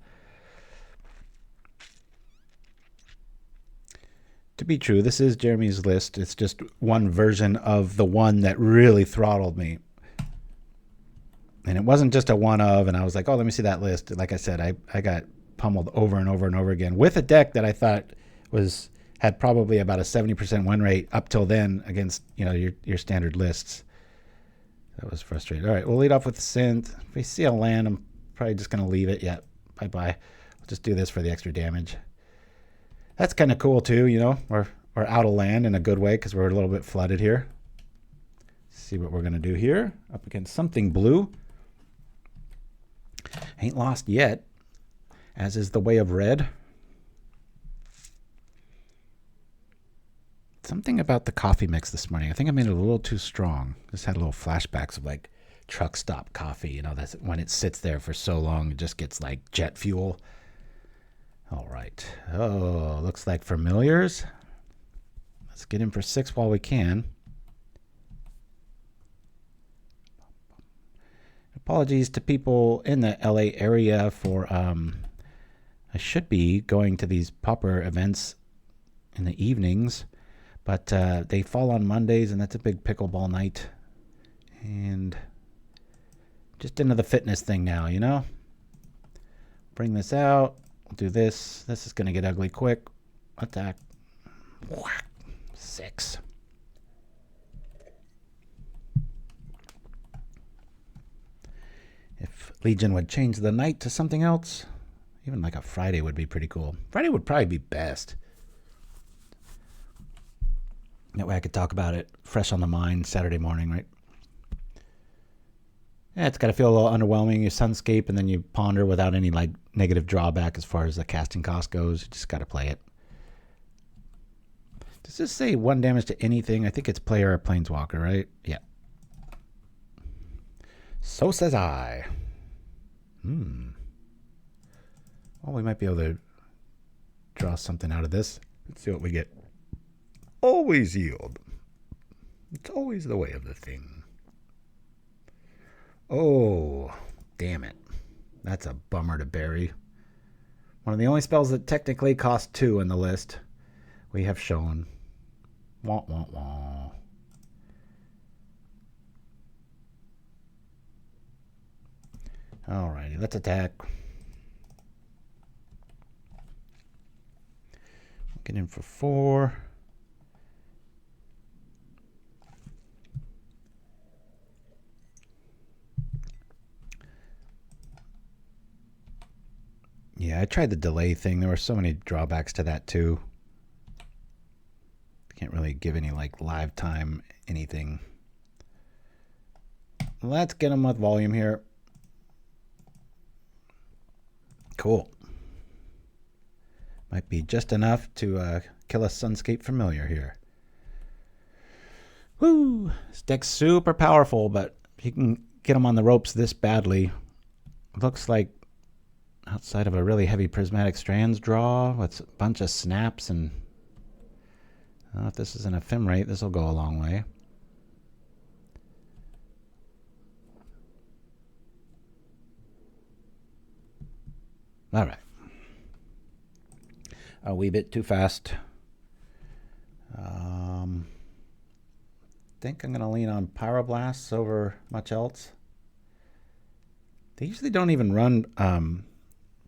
To be true, this is Jeremy's list. It's just one version of the one that really throttled me. And it wasn't just a one of, and I was like, oh, let me see that list. Like I said, I got pummeled over and over and over again with a deck that I thought had probably about a 70% win rate up till then against your standard lists. That was frustrating. All right, we'll lead off with the synth. If we see a land, I'm probably just going to leave it. Yeah, bye-bye. We'll just do this for the extra damage. That's kind of cool too, you know. We're out of land in a good way because we're a little bit flooded here. See what we're going to do here. Up against something blue. Ain't lost yet, as is the way of red. Something about the coffee mix this morning. I think I made it a little too strong. Just had a little flashbacks of like truck stop coffee. You know, that's when it sits there for so long, it just gets like jet fuel. All right. Oh, looks like familiars. Let's get in for 6 while we can. Apologies to people in the LA area for I should be going to these Pauper events in the evenings, but they fall on Mondays, and that's a big pickleball night. And just into the fitness thing now, you know? Bring this out. We'll do this. This is going to get ugly quick. Attack. 6. If Legion would change the night to something else, even like a Friday would be pretty cool. Friday would probably be best. That way I could talk about it fresh on the mind Saturday morning, right? Yeah, it's got to feel a little underwhelming. You sunscape and then you ponder without any like negative drawback as far as the casting cost goes. You just got to play it. Does this say 1 damage to anything? I think it's player or planeswalker, right? Yeah. So says I. Well, we might be able to draw something out of this. Let's see what we get. Always yield. It's always the way of the thing. Oh, damn it. That's a bummer to bury. One of the only spells that technically cost 2 in the list we have shown. Wah, wah, wah. Alrighty, let's attack. Get in for 4. Yeah, I tried the delay thing. There were so many drawbacks to that too. Can't really give any like live time anything. Let's get them with volume here. Cool. Might be just enough to kill a Sunscape Familiar here. Woo! This deck's super powerful, but if you can get them on the ropes this badly, it looks like outside of a really heavy Prismatic Strands draw with a bunch of snaps, and if this is an Ephemerate, this will go a long way. All right. A wee bit too fast. Think I'm going to lean on Pyroblasts over much else. They usually don't even run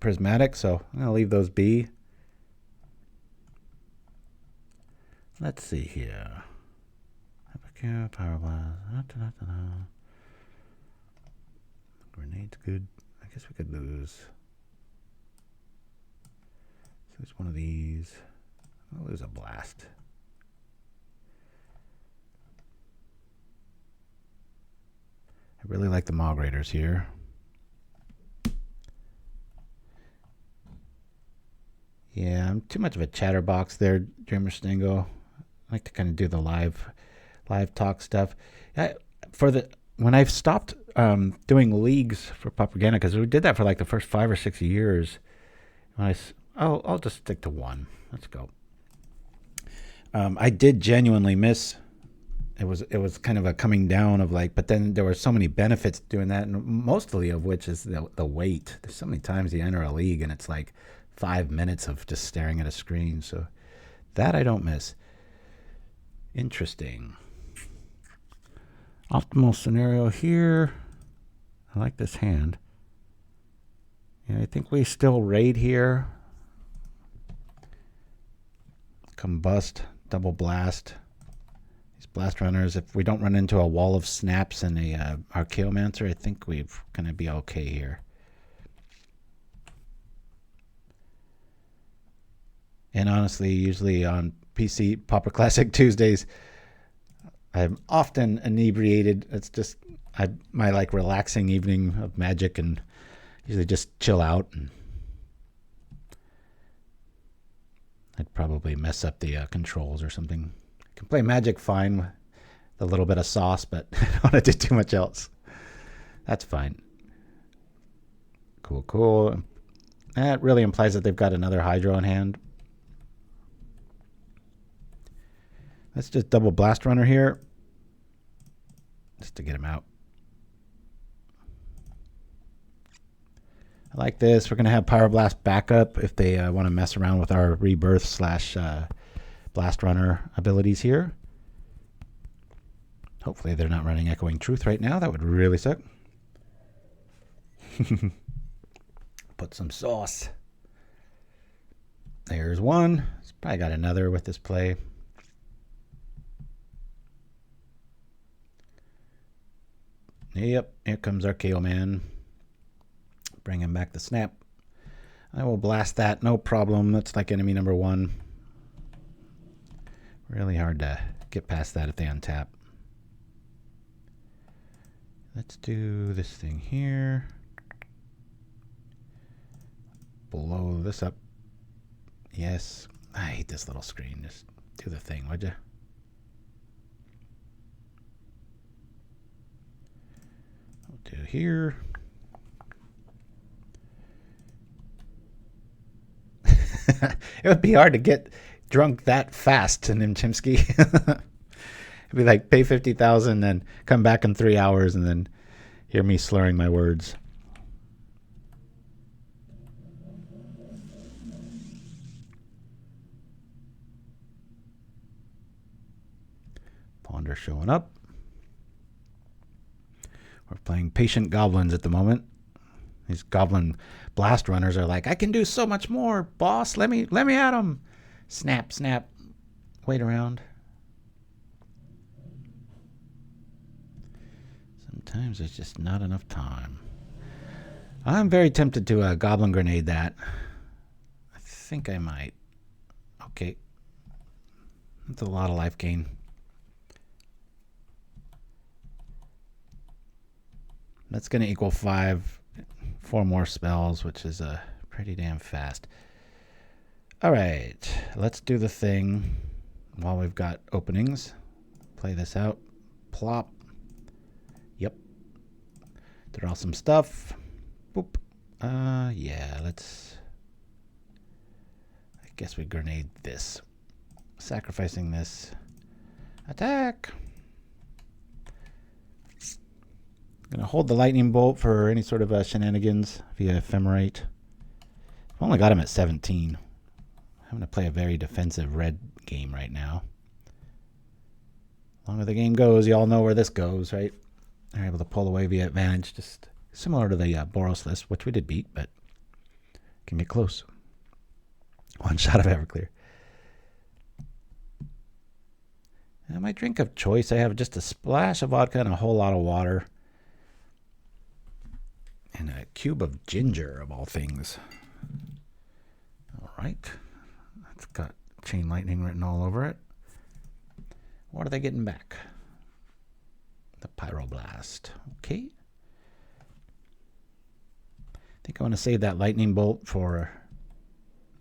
Prismatic, so I'm going to leave those be. Let's see here. Epicure, Pyroblast. Grenade's good. I guess we could lose. So it's one of these. I'll lose a blast. I really like the Mog Raiders here. Yeah, I'm too much of a chatterbox there, Dreamer Stingo. I like to kind of do the live talk stuff. When I've stopped doing leagues for Propaganda, because we did that for like the first 5 or 6 years. I'll just stick to 1. Let's go. I did genuinely miss. It was kind of a coming down of like, but then there were so many benefits doing that, and mostly of which is the wait. There's so many times you enter a league and it's like 5 minutes of just staring at a screen. So that I don't miss. Interesting. Optimal scenario here. I like this hand. Yeah, I think we still raid here. Combust, double blast. These blast runners, if we don't run into a wall of snaps and a Archaeomancer, I think we're going to be okay here. And honestly, usually on PC Pauper Classic Tuesdays, I'm often inebriated. It's just my like relaxing evening of Magic, and usually just chill out. And I'd probably mess up the controls or something. I can play Magic fine with a little bit of sauce, but I don't want to do too much else. That's fine. Cool, cool. That really implies that they've got another Hydro in hand. Let's just double Blast-Runner here, just to get him out. I like this. We're going to have Pyroblast backup if they want to mess around with our Rebirth / Blast-Runner abilities here. Hopefully they're not running Echoing Truth right now. That would really suck. Put some sauce. There's one. It's probably got another with this play. Yep, here comes our KO man. Bring him back the snap. I will blast that, no problem. That's like enemy number 1. Really hard to get past that if they untap. Let's do this thing here. Blow this up. Yes. I hate this little screen. Just do the thing, would you? We'll do here. It would be hard to get drunk that fast in Chimpskey. It'd be like pay 50,000 and come back in 3 hours and then hear me slurring my words. Ponder showing up. We're playing Patient Goblins at the moment. These Goblin Blast-Runners are like, I can do so much more, boss. Let me at him. Snap, snap. Wait around. Sometimes there's just not enough time. I'm very tempted to Goblin Grenade that. I think I might. Okay. That's a lot of life gain. That's going to equal 4 more spells, which is pretty damn fast. All right, let's do the thing while we've got openings. Play this out. Plop. Yep. Draw some stuff. Boop. Yeah, let's... I guess we grenade this. Sacrificing this. Attack! Gonna hold the lightning bolt for any sort of shenanigans via ephemerate. I've only got him at 17. I'm gonna play a very defensive red game right now. The longer the game goes, you all know where this goes, right? They're able to pull away via advantage, just similar to the Boros list, which we did beat, but can get close. One shot of Everclear. And my drink of choice, I have just a splash of vodka and a whole lot of water. And a cube of ginger, of all things. All right. It's got Chain Lightning written all over it. What are they getting back? The Pyroblast. Okay. I think I want to save that Lightning Bolt for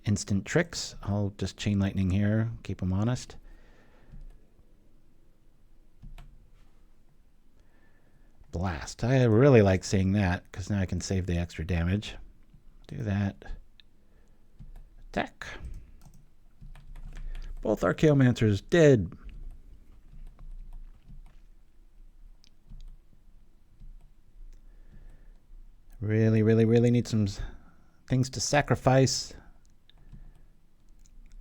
instant tricks. I'll just Chain Lightning here, keep them honest. Blast. I really like seeing that because now I can save the extra damage. Do that. Attack. Both Archaeomancers dead. Really, really, really need some things to sacrifice.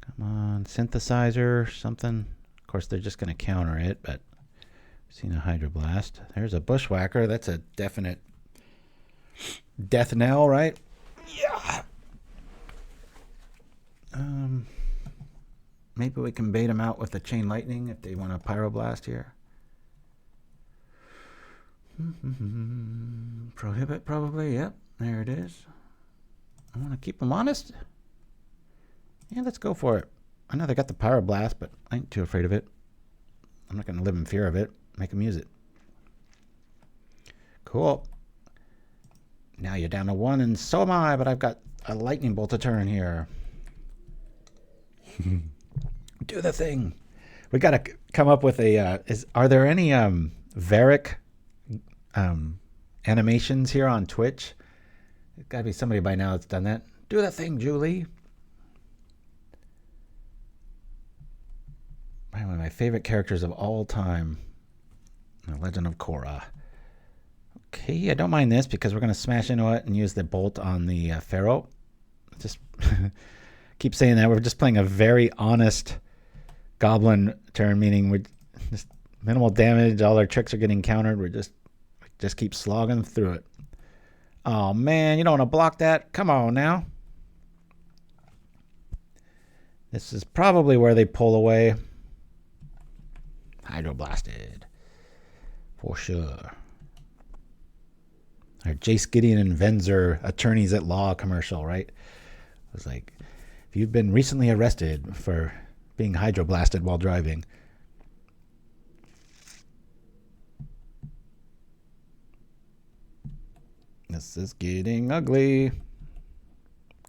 Come on, Synthesizer, something. Of course, they're just going to counter it, but seen a Hydroblast. There's a Bushwhacker. That's a definite death knell, right? Yeah. Maybe we can bait them out with the Chain Lightning if they want a Pyroblast here. Prohibit, probably. Yep, there it is. I want to keep them honest. Yeah, let's go for it. I know they got the Pyroblast, but I ain't too afraid of it. I'm not going to live in fear of it. Make them use it. Cool. Now you're down to 1, and so am I, but I've got a lightning bolt to turn here. Do the thing. We got to come up with a... are there any Varric animations here on Twitch? There's got to be somebody by now that's done that. Do the thing, Julie. One of my favorite characters of all time. The Legend of Korra. Okay, I don't mind this because we're going to smash into it and use the bolt on the Pharaoh. Just keep saying that. We're just playing a very honest Goblin turn, meaning we're just minimal damage. All our tricks are getting countered. We just keep slogging through it. Oh, man, you don't want to block that? Come on now. This is probably where they pull away. Hydroblasted. For sure. Our Jace, Gideon, and Venzer attorneys at law commercial, right? It was like, if you've been recently arrested for being hydroblasted while driving. This is getting ugly.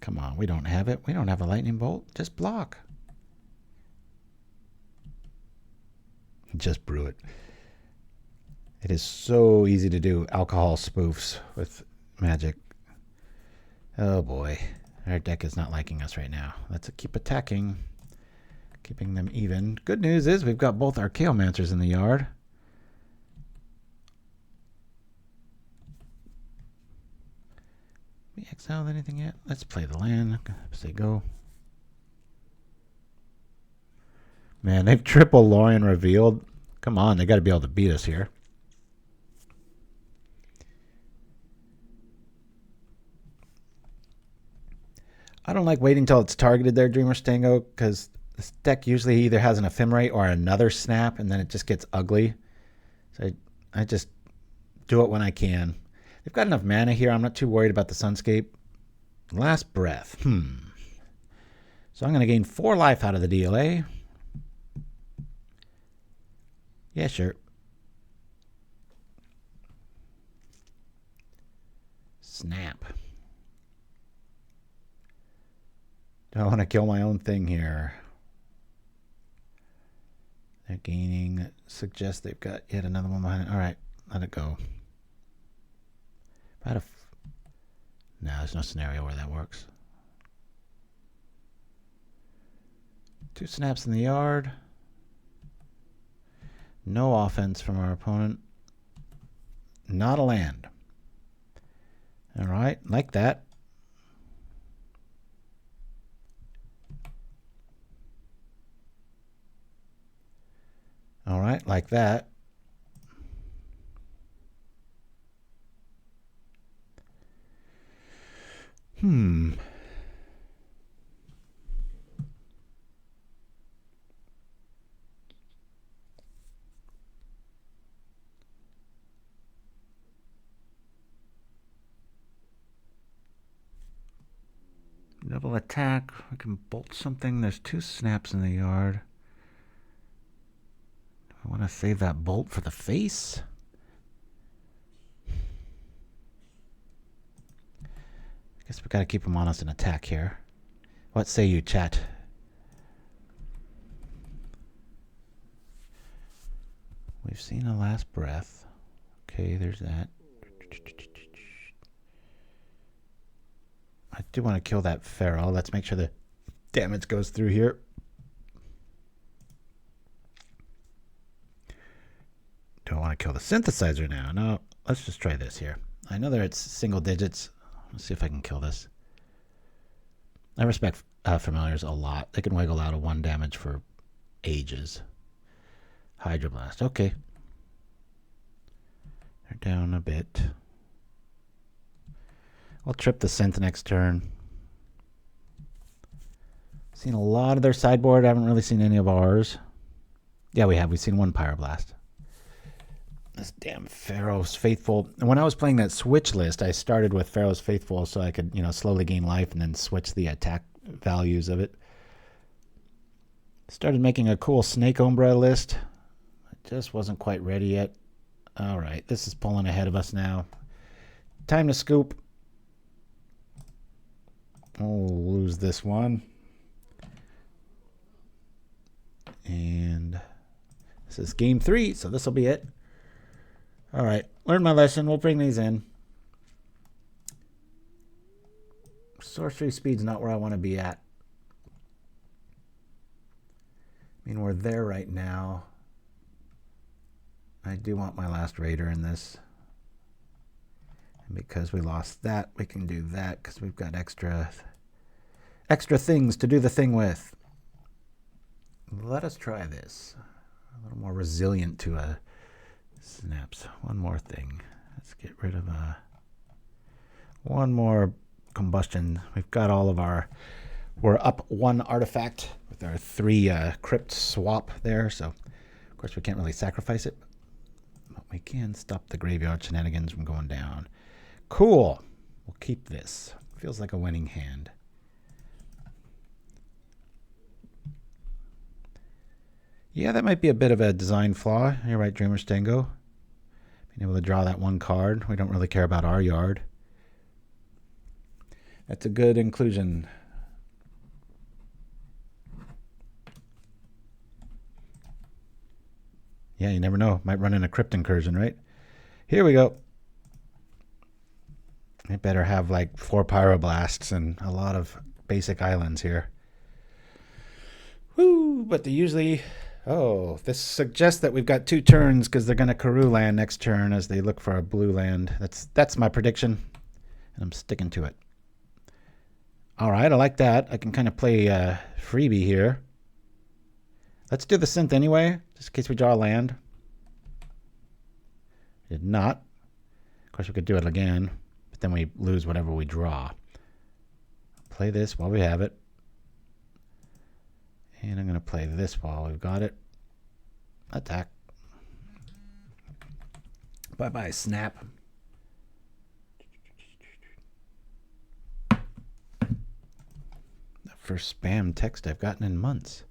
Come on, we don't have it. We don't have a lightning bolt. Just block. Just brew it. It is so easy to do alcohol spoofs with Magic. Oh boy. Our deck is not liking us right now. Let's keep attacking. Keeping them even. Good news is we've got both our Chaomancers in the yard. We exiled anything yet? Let's play the land. Say go. Man, they've triple Lorien revealed. Come on, they got to be able to beat us here. I don't like waiting until it's targeted there, Dreamer Stango, because this deck usually either has an Ephemerate or another snap, and then it just gets ugly. So I just do it when I can. They've got enough mana here. I'm not too worried about the Sunscape. Last breath. So I'm going to gain 4 life out of the DLA. Yeah, sure. Snap. Don't want to kill my own thing here. They're gaining. Suggests they've got yet another one behind it. All right, let it go. No, there's no scenario where that works. 2 snaps in the yard. No offense from our opponent. Not a land. All right, like that. All right, like that. Double attack. We can bolt something. There's 2 snaps in the yard. I want to save that bolt for the face. I guess we got to keep him on us in attack here. What say you, chat? We've seen a last breath. Okay, there's that. I do want to kill that Pharaoh. Let's make sure the damage goes through here. Do I want to kill the synthesizer now? No, let's just try this here. I know that it's single digits. Let's see if I can kill this. I respect familiars a lot. They can wiggle out of 1 damage for ages. Hydroblast. Okay. They're down a bit. I'll trip the synth next turn. Seen a lot of their sideboard. I haven't really seen any of ours. Yeah, we have. We've seen 1 Pyroblast. This damn Pharaoh's Faithful. And when I was playing that switch list, I started with Pharaoh's Faithful so I could, slowly gain life and then switch the attack values of it. Started making a cool Snake Umbra list. I just wasn't quite ready yet. All right, this is pulling ahead of us now. Time to scoop. We'll lose this one. And this is game 3, so this will be it. All right, learn my lesson. We'll bring these in. Sorcery speed's not where I want to be at. I mean, we're there right now. I do want my last raider in this. And because we lost that, we can do that because we've got extra things to do the thing with. Let us try this. A little more resilient to a snaps. One more thing. Let's get rid of one more combustion. We've got all of our... We're up 1 artifact with our 3 Crypt swap there, so of course we can't really sacrifice it. But we can stop the graveyard shenanigans from going down. Cool. We'll keep this. Feels like a winning hand. Yeah, that might be a bit of a design flaw. You're right, Dreamer's Tango. Being able to draw that 1 card. We don't really care about our yard. That's a good inclusion. Yeah, you never know. Might run in a Crypt incursion, right? Here we go. I better have like 4 Pyroblasts and a lot of basic islands here. Woo! But they usually... Oh, this suggests that we've got 2 turns because they're going to Karoo land next turn as they look for a blue land. That's my prediction, and I'm sticking to it. All right, I like that. I can kind of play freebie here. Let's do the synth anyway, just in case we draw a land. Did not. Of course, we could do it again, but then we lose whatever we draw. Play this while we have it. And I'm going to play this while we've got it. Attack. Bye-bye, snap. The first spam text I've gotten in months.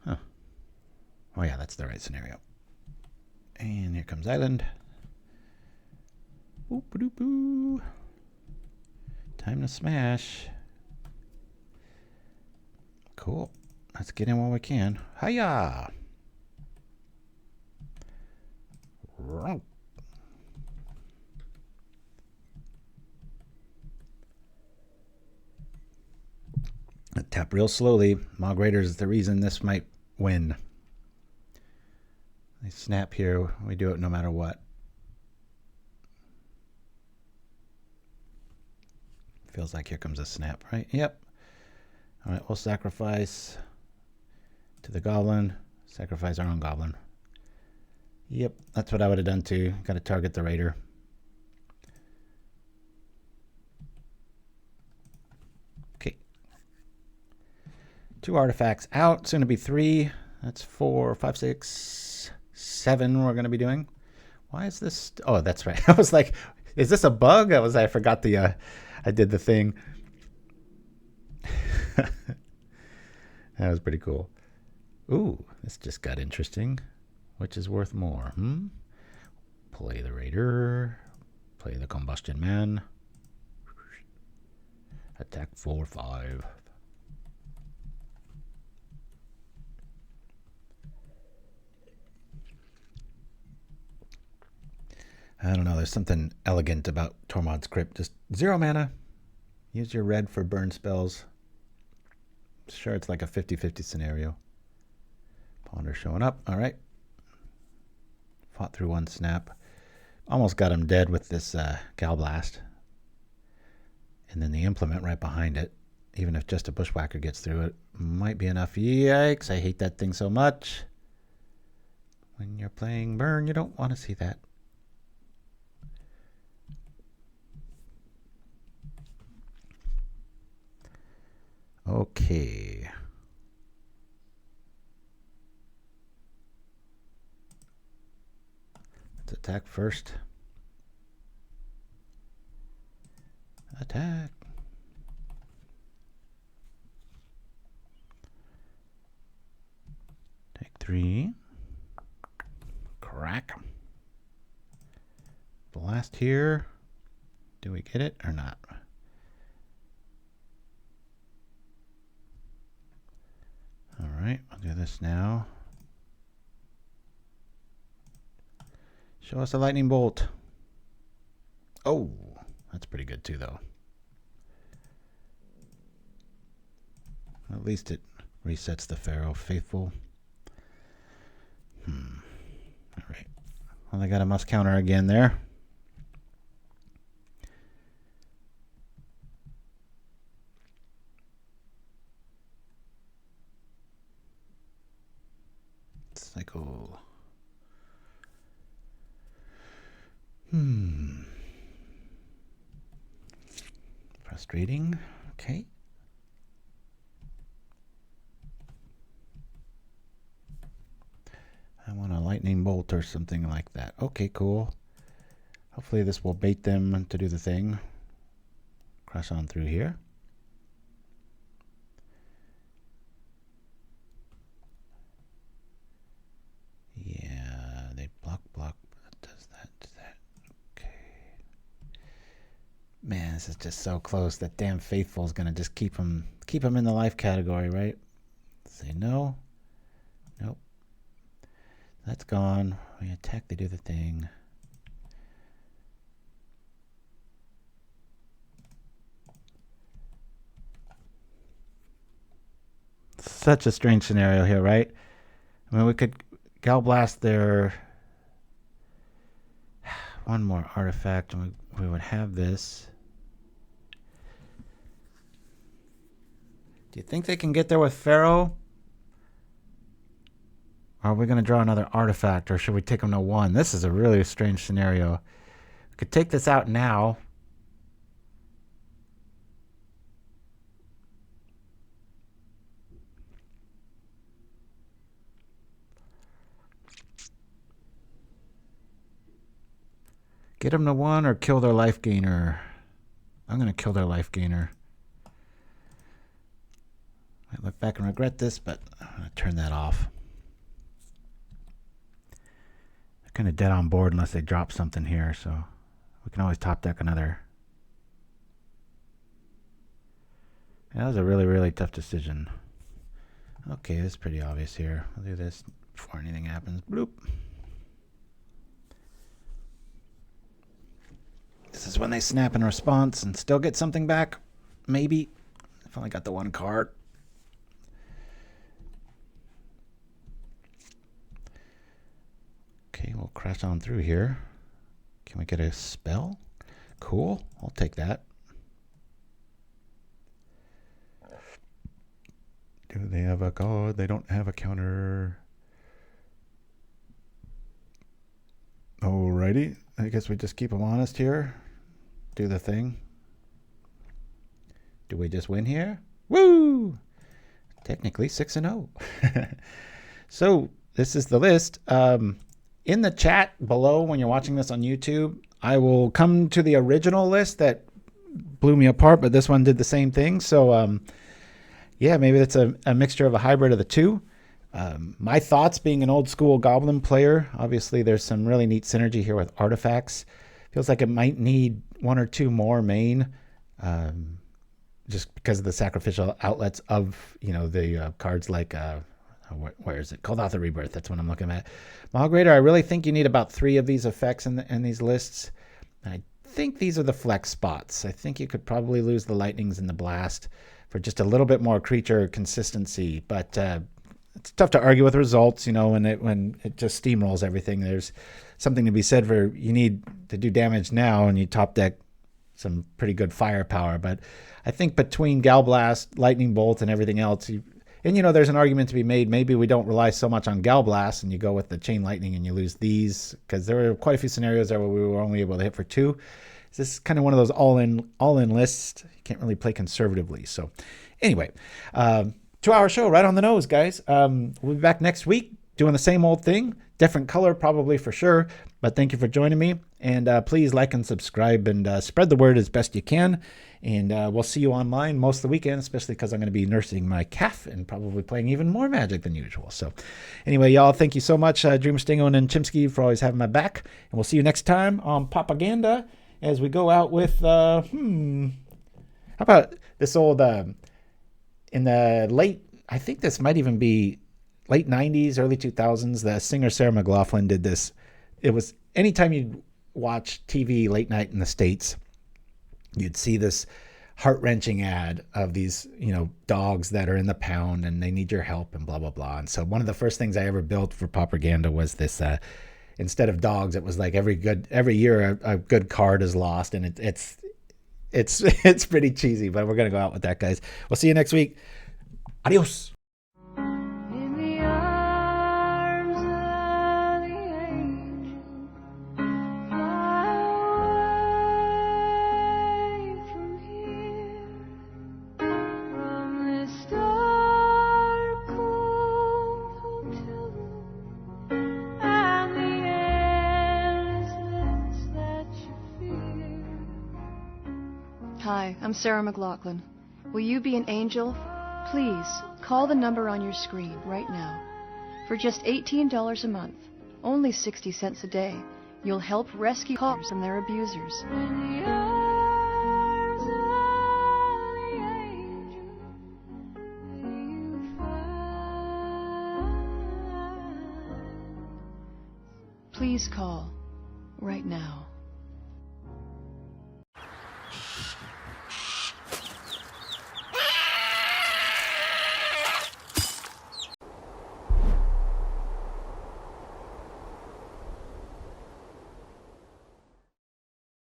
Huh. Oh yeah, that's the right scenario. And here comes Island. Boop-a-doop-boo. Time to smash. Cool. Let's get in while we can. Hiya! I tap real slowly. Mog Raiders is the reason this might win. They snap here. We do it no matter what. Feels like here comes a snap, right? Yep. All right, we'll sacrifice to the Goblin. Sacrifice our own Goblin. Yep, that's what I would have done too. Got to target the Raider. Okay. 2 artifacts out. Soon to be 3. That's 4, 5, 6, 7 we're going to be doing. Why is this? Oh, that's right. I was like, is this a bug? I forgot the, I did the thing. That was pretty cool. Ooh, this just got interesting. Which is worth more? Play the Raider. Play the Combustion Man. Attack 4, 5. I don't know. There's something elegant about Tormod's Crypt. Just 0 mana. Use your red for burn spells. Sure, it's like a 50-50 scenario. Ponder showing up. All right. Fought through 1 snap. Almost got him dead with this Gal Blast. And then the implement right behind it. Even if just a Bushwhacker gets through it, might be enough. Yikes, I hate that thing so much. When you're playing burn, you don't want to see that. Okay. Let's attack first. Attack. Take 3. Crack. Blast here. Do we get it or not? All right, I'll do this now. Show us a lightning bolt. Oh, that's pretty good too, though. At least it resets the Pharaoh faithful. All right. Well, they got a must counter again there. Cycle. Frustrating. Okay. I want a lightning bolt or something like that. Okay, cool. Hopefully this will bait them to do the thing. Crush on through here. Yeah, they block. Does that. Okay. Man, this is just so close. That damn Faithful is gonna just keep them in the life category, right? Say no. Nope. That's gone. We attack, they do the thing. Such a strange scenario here, right? I mean, we could Galblast their one more artifact, and we would have this. Do you think they can get there with Pharaoh? Are we going to draw another artifact, or should we take them to 1? This is a really strange scenario. We could take this out now. Get them to 1 or kill their life gainer. I'm going to kill their life gainer. I look back and regret this, but I'm going to turn that off. They're kind of dead on board unless they drop something here, so we can always top deck another. That was a really, really tough decision. Okay, this is pretty obvious here. I'll do this before anything happens. Bloop. This is when they snap in response and still get something back. Maybe. I've only got the 1 card. Okay, we'll crash on through here. Can we get a spell? Cool. I'll take that. Do they have a card? They don't have a counter. Alrighty. I guess we just keep them honest here. Do the thing. Do we just win here? Woo! Technically 6-0. So this is the list. In the chat below when you're watching this on YouTube, I will come to the original list that blew me apart, but this one did the same thing. So yeah, maybe that's a mixture of a hybrid of the two. My thoughts, being an old school Goblin player, obviously there's some really neat synergy here with artifacts. Feels like it might need 1 or 2 more main, just because of the sacrificial outlets of, the cards like, where is it? Kuldotha Rebirth, that's what I'm looking at. Malgrader, I really think you need about 3 of these effects in these lists. I think these are the flex spots. I think you could probably lose the lightnings and the blast for just a little bit more creature consistency, but it's tough to argue with results, when it just steamrolls everything. There's something to be said for you need to do damage now, and you top deck some pretty good firepower. But I think between Galblast, Lightning Bolt, and everything else, there's an argument to be made. Maybe we don't rely so much on Galblast, and you go with the Chain Lightning and you lose these, because there were quite a few scenarios there where we were only able to hit for 2. This is kind of one of those all-in lists. You can't really play conservatively. So anyway, 2-hour show right on the nose, guys. We'll be back next week doing the same old thing. different color probably for sure, but thank you for joining me. And please like and subscribe and spread the word as best you can. And we'll see you online most of the weekend, especially because I'm going to be nursing my calf and probably playing even more Magic than usual. So anyway, y'all, thank you so much, Dream Stingo and Chimpskey, for always having my back. And we'll see you next time on Propaganda as we go out with, how about this old, in the late, I think this might even be late 90s, early 2000s, the singer Sarah McLachlan did this. It was anytime you'd watch TV late night in the States, you'd see this heart-wrenching ad of these, dogs that are in the pound and they need your help and blah, blah, blah. And so one of the first things I ever built for Propaganda was this, instead of dogs, it was like every year a good card is lost. And it's pretty cheesy, but we're going to go out with that, guys. We'll see you next week. Adios. In the arms of the angel, fly away from here, from this dark, cold hotel room, and the endlessness that you fear. Hi, I'm Sarah McLachlan. Will you be an angel? Please, call the number on your screen right now. For just $18 a month, only 60 cents a day, you'll help rescue cops and their abusers. In the arms of the angel, may you find. Please call right now.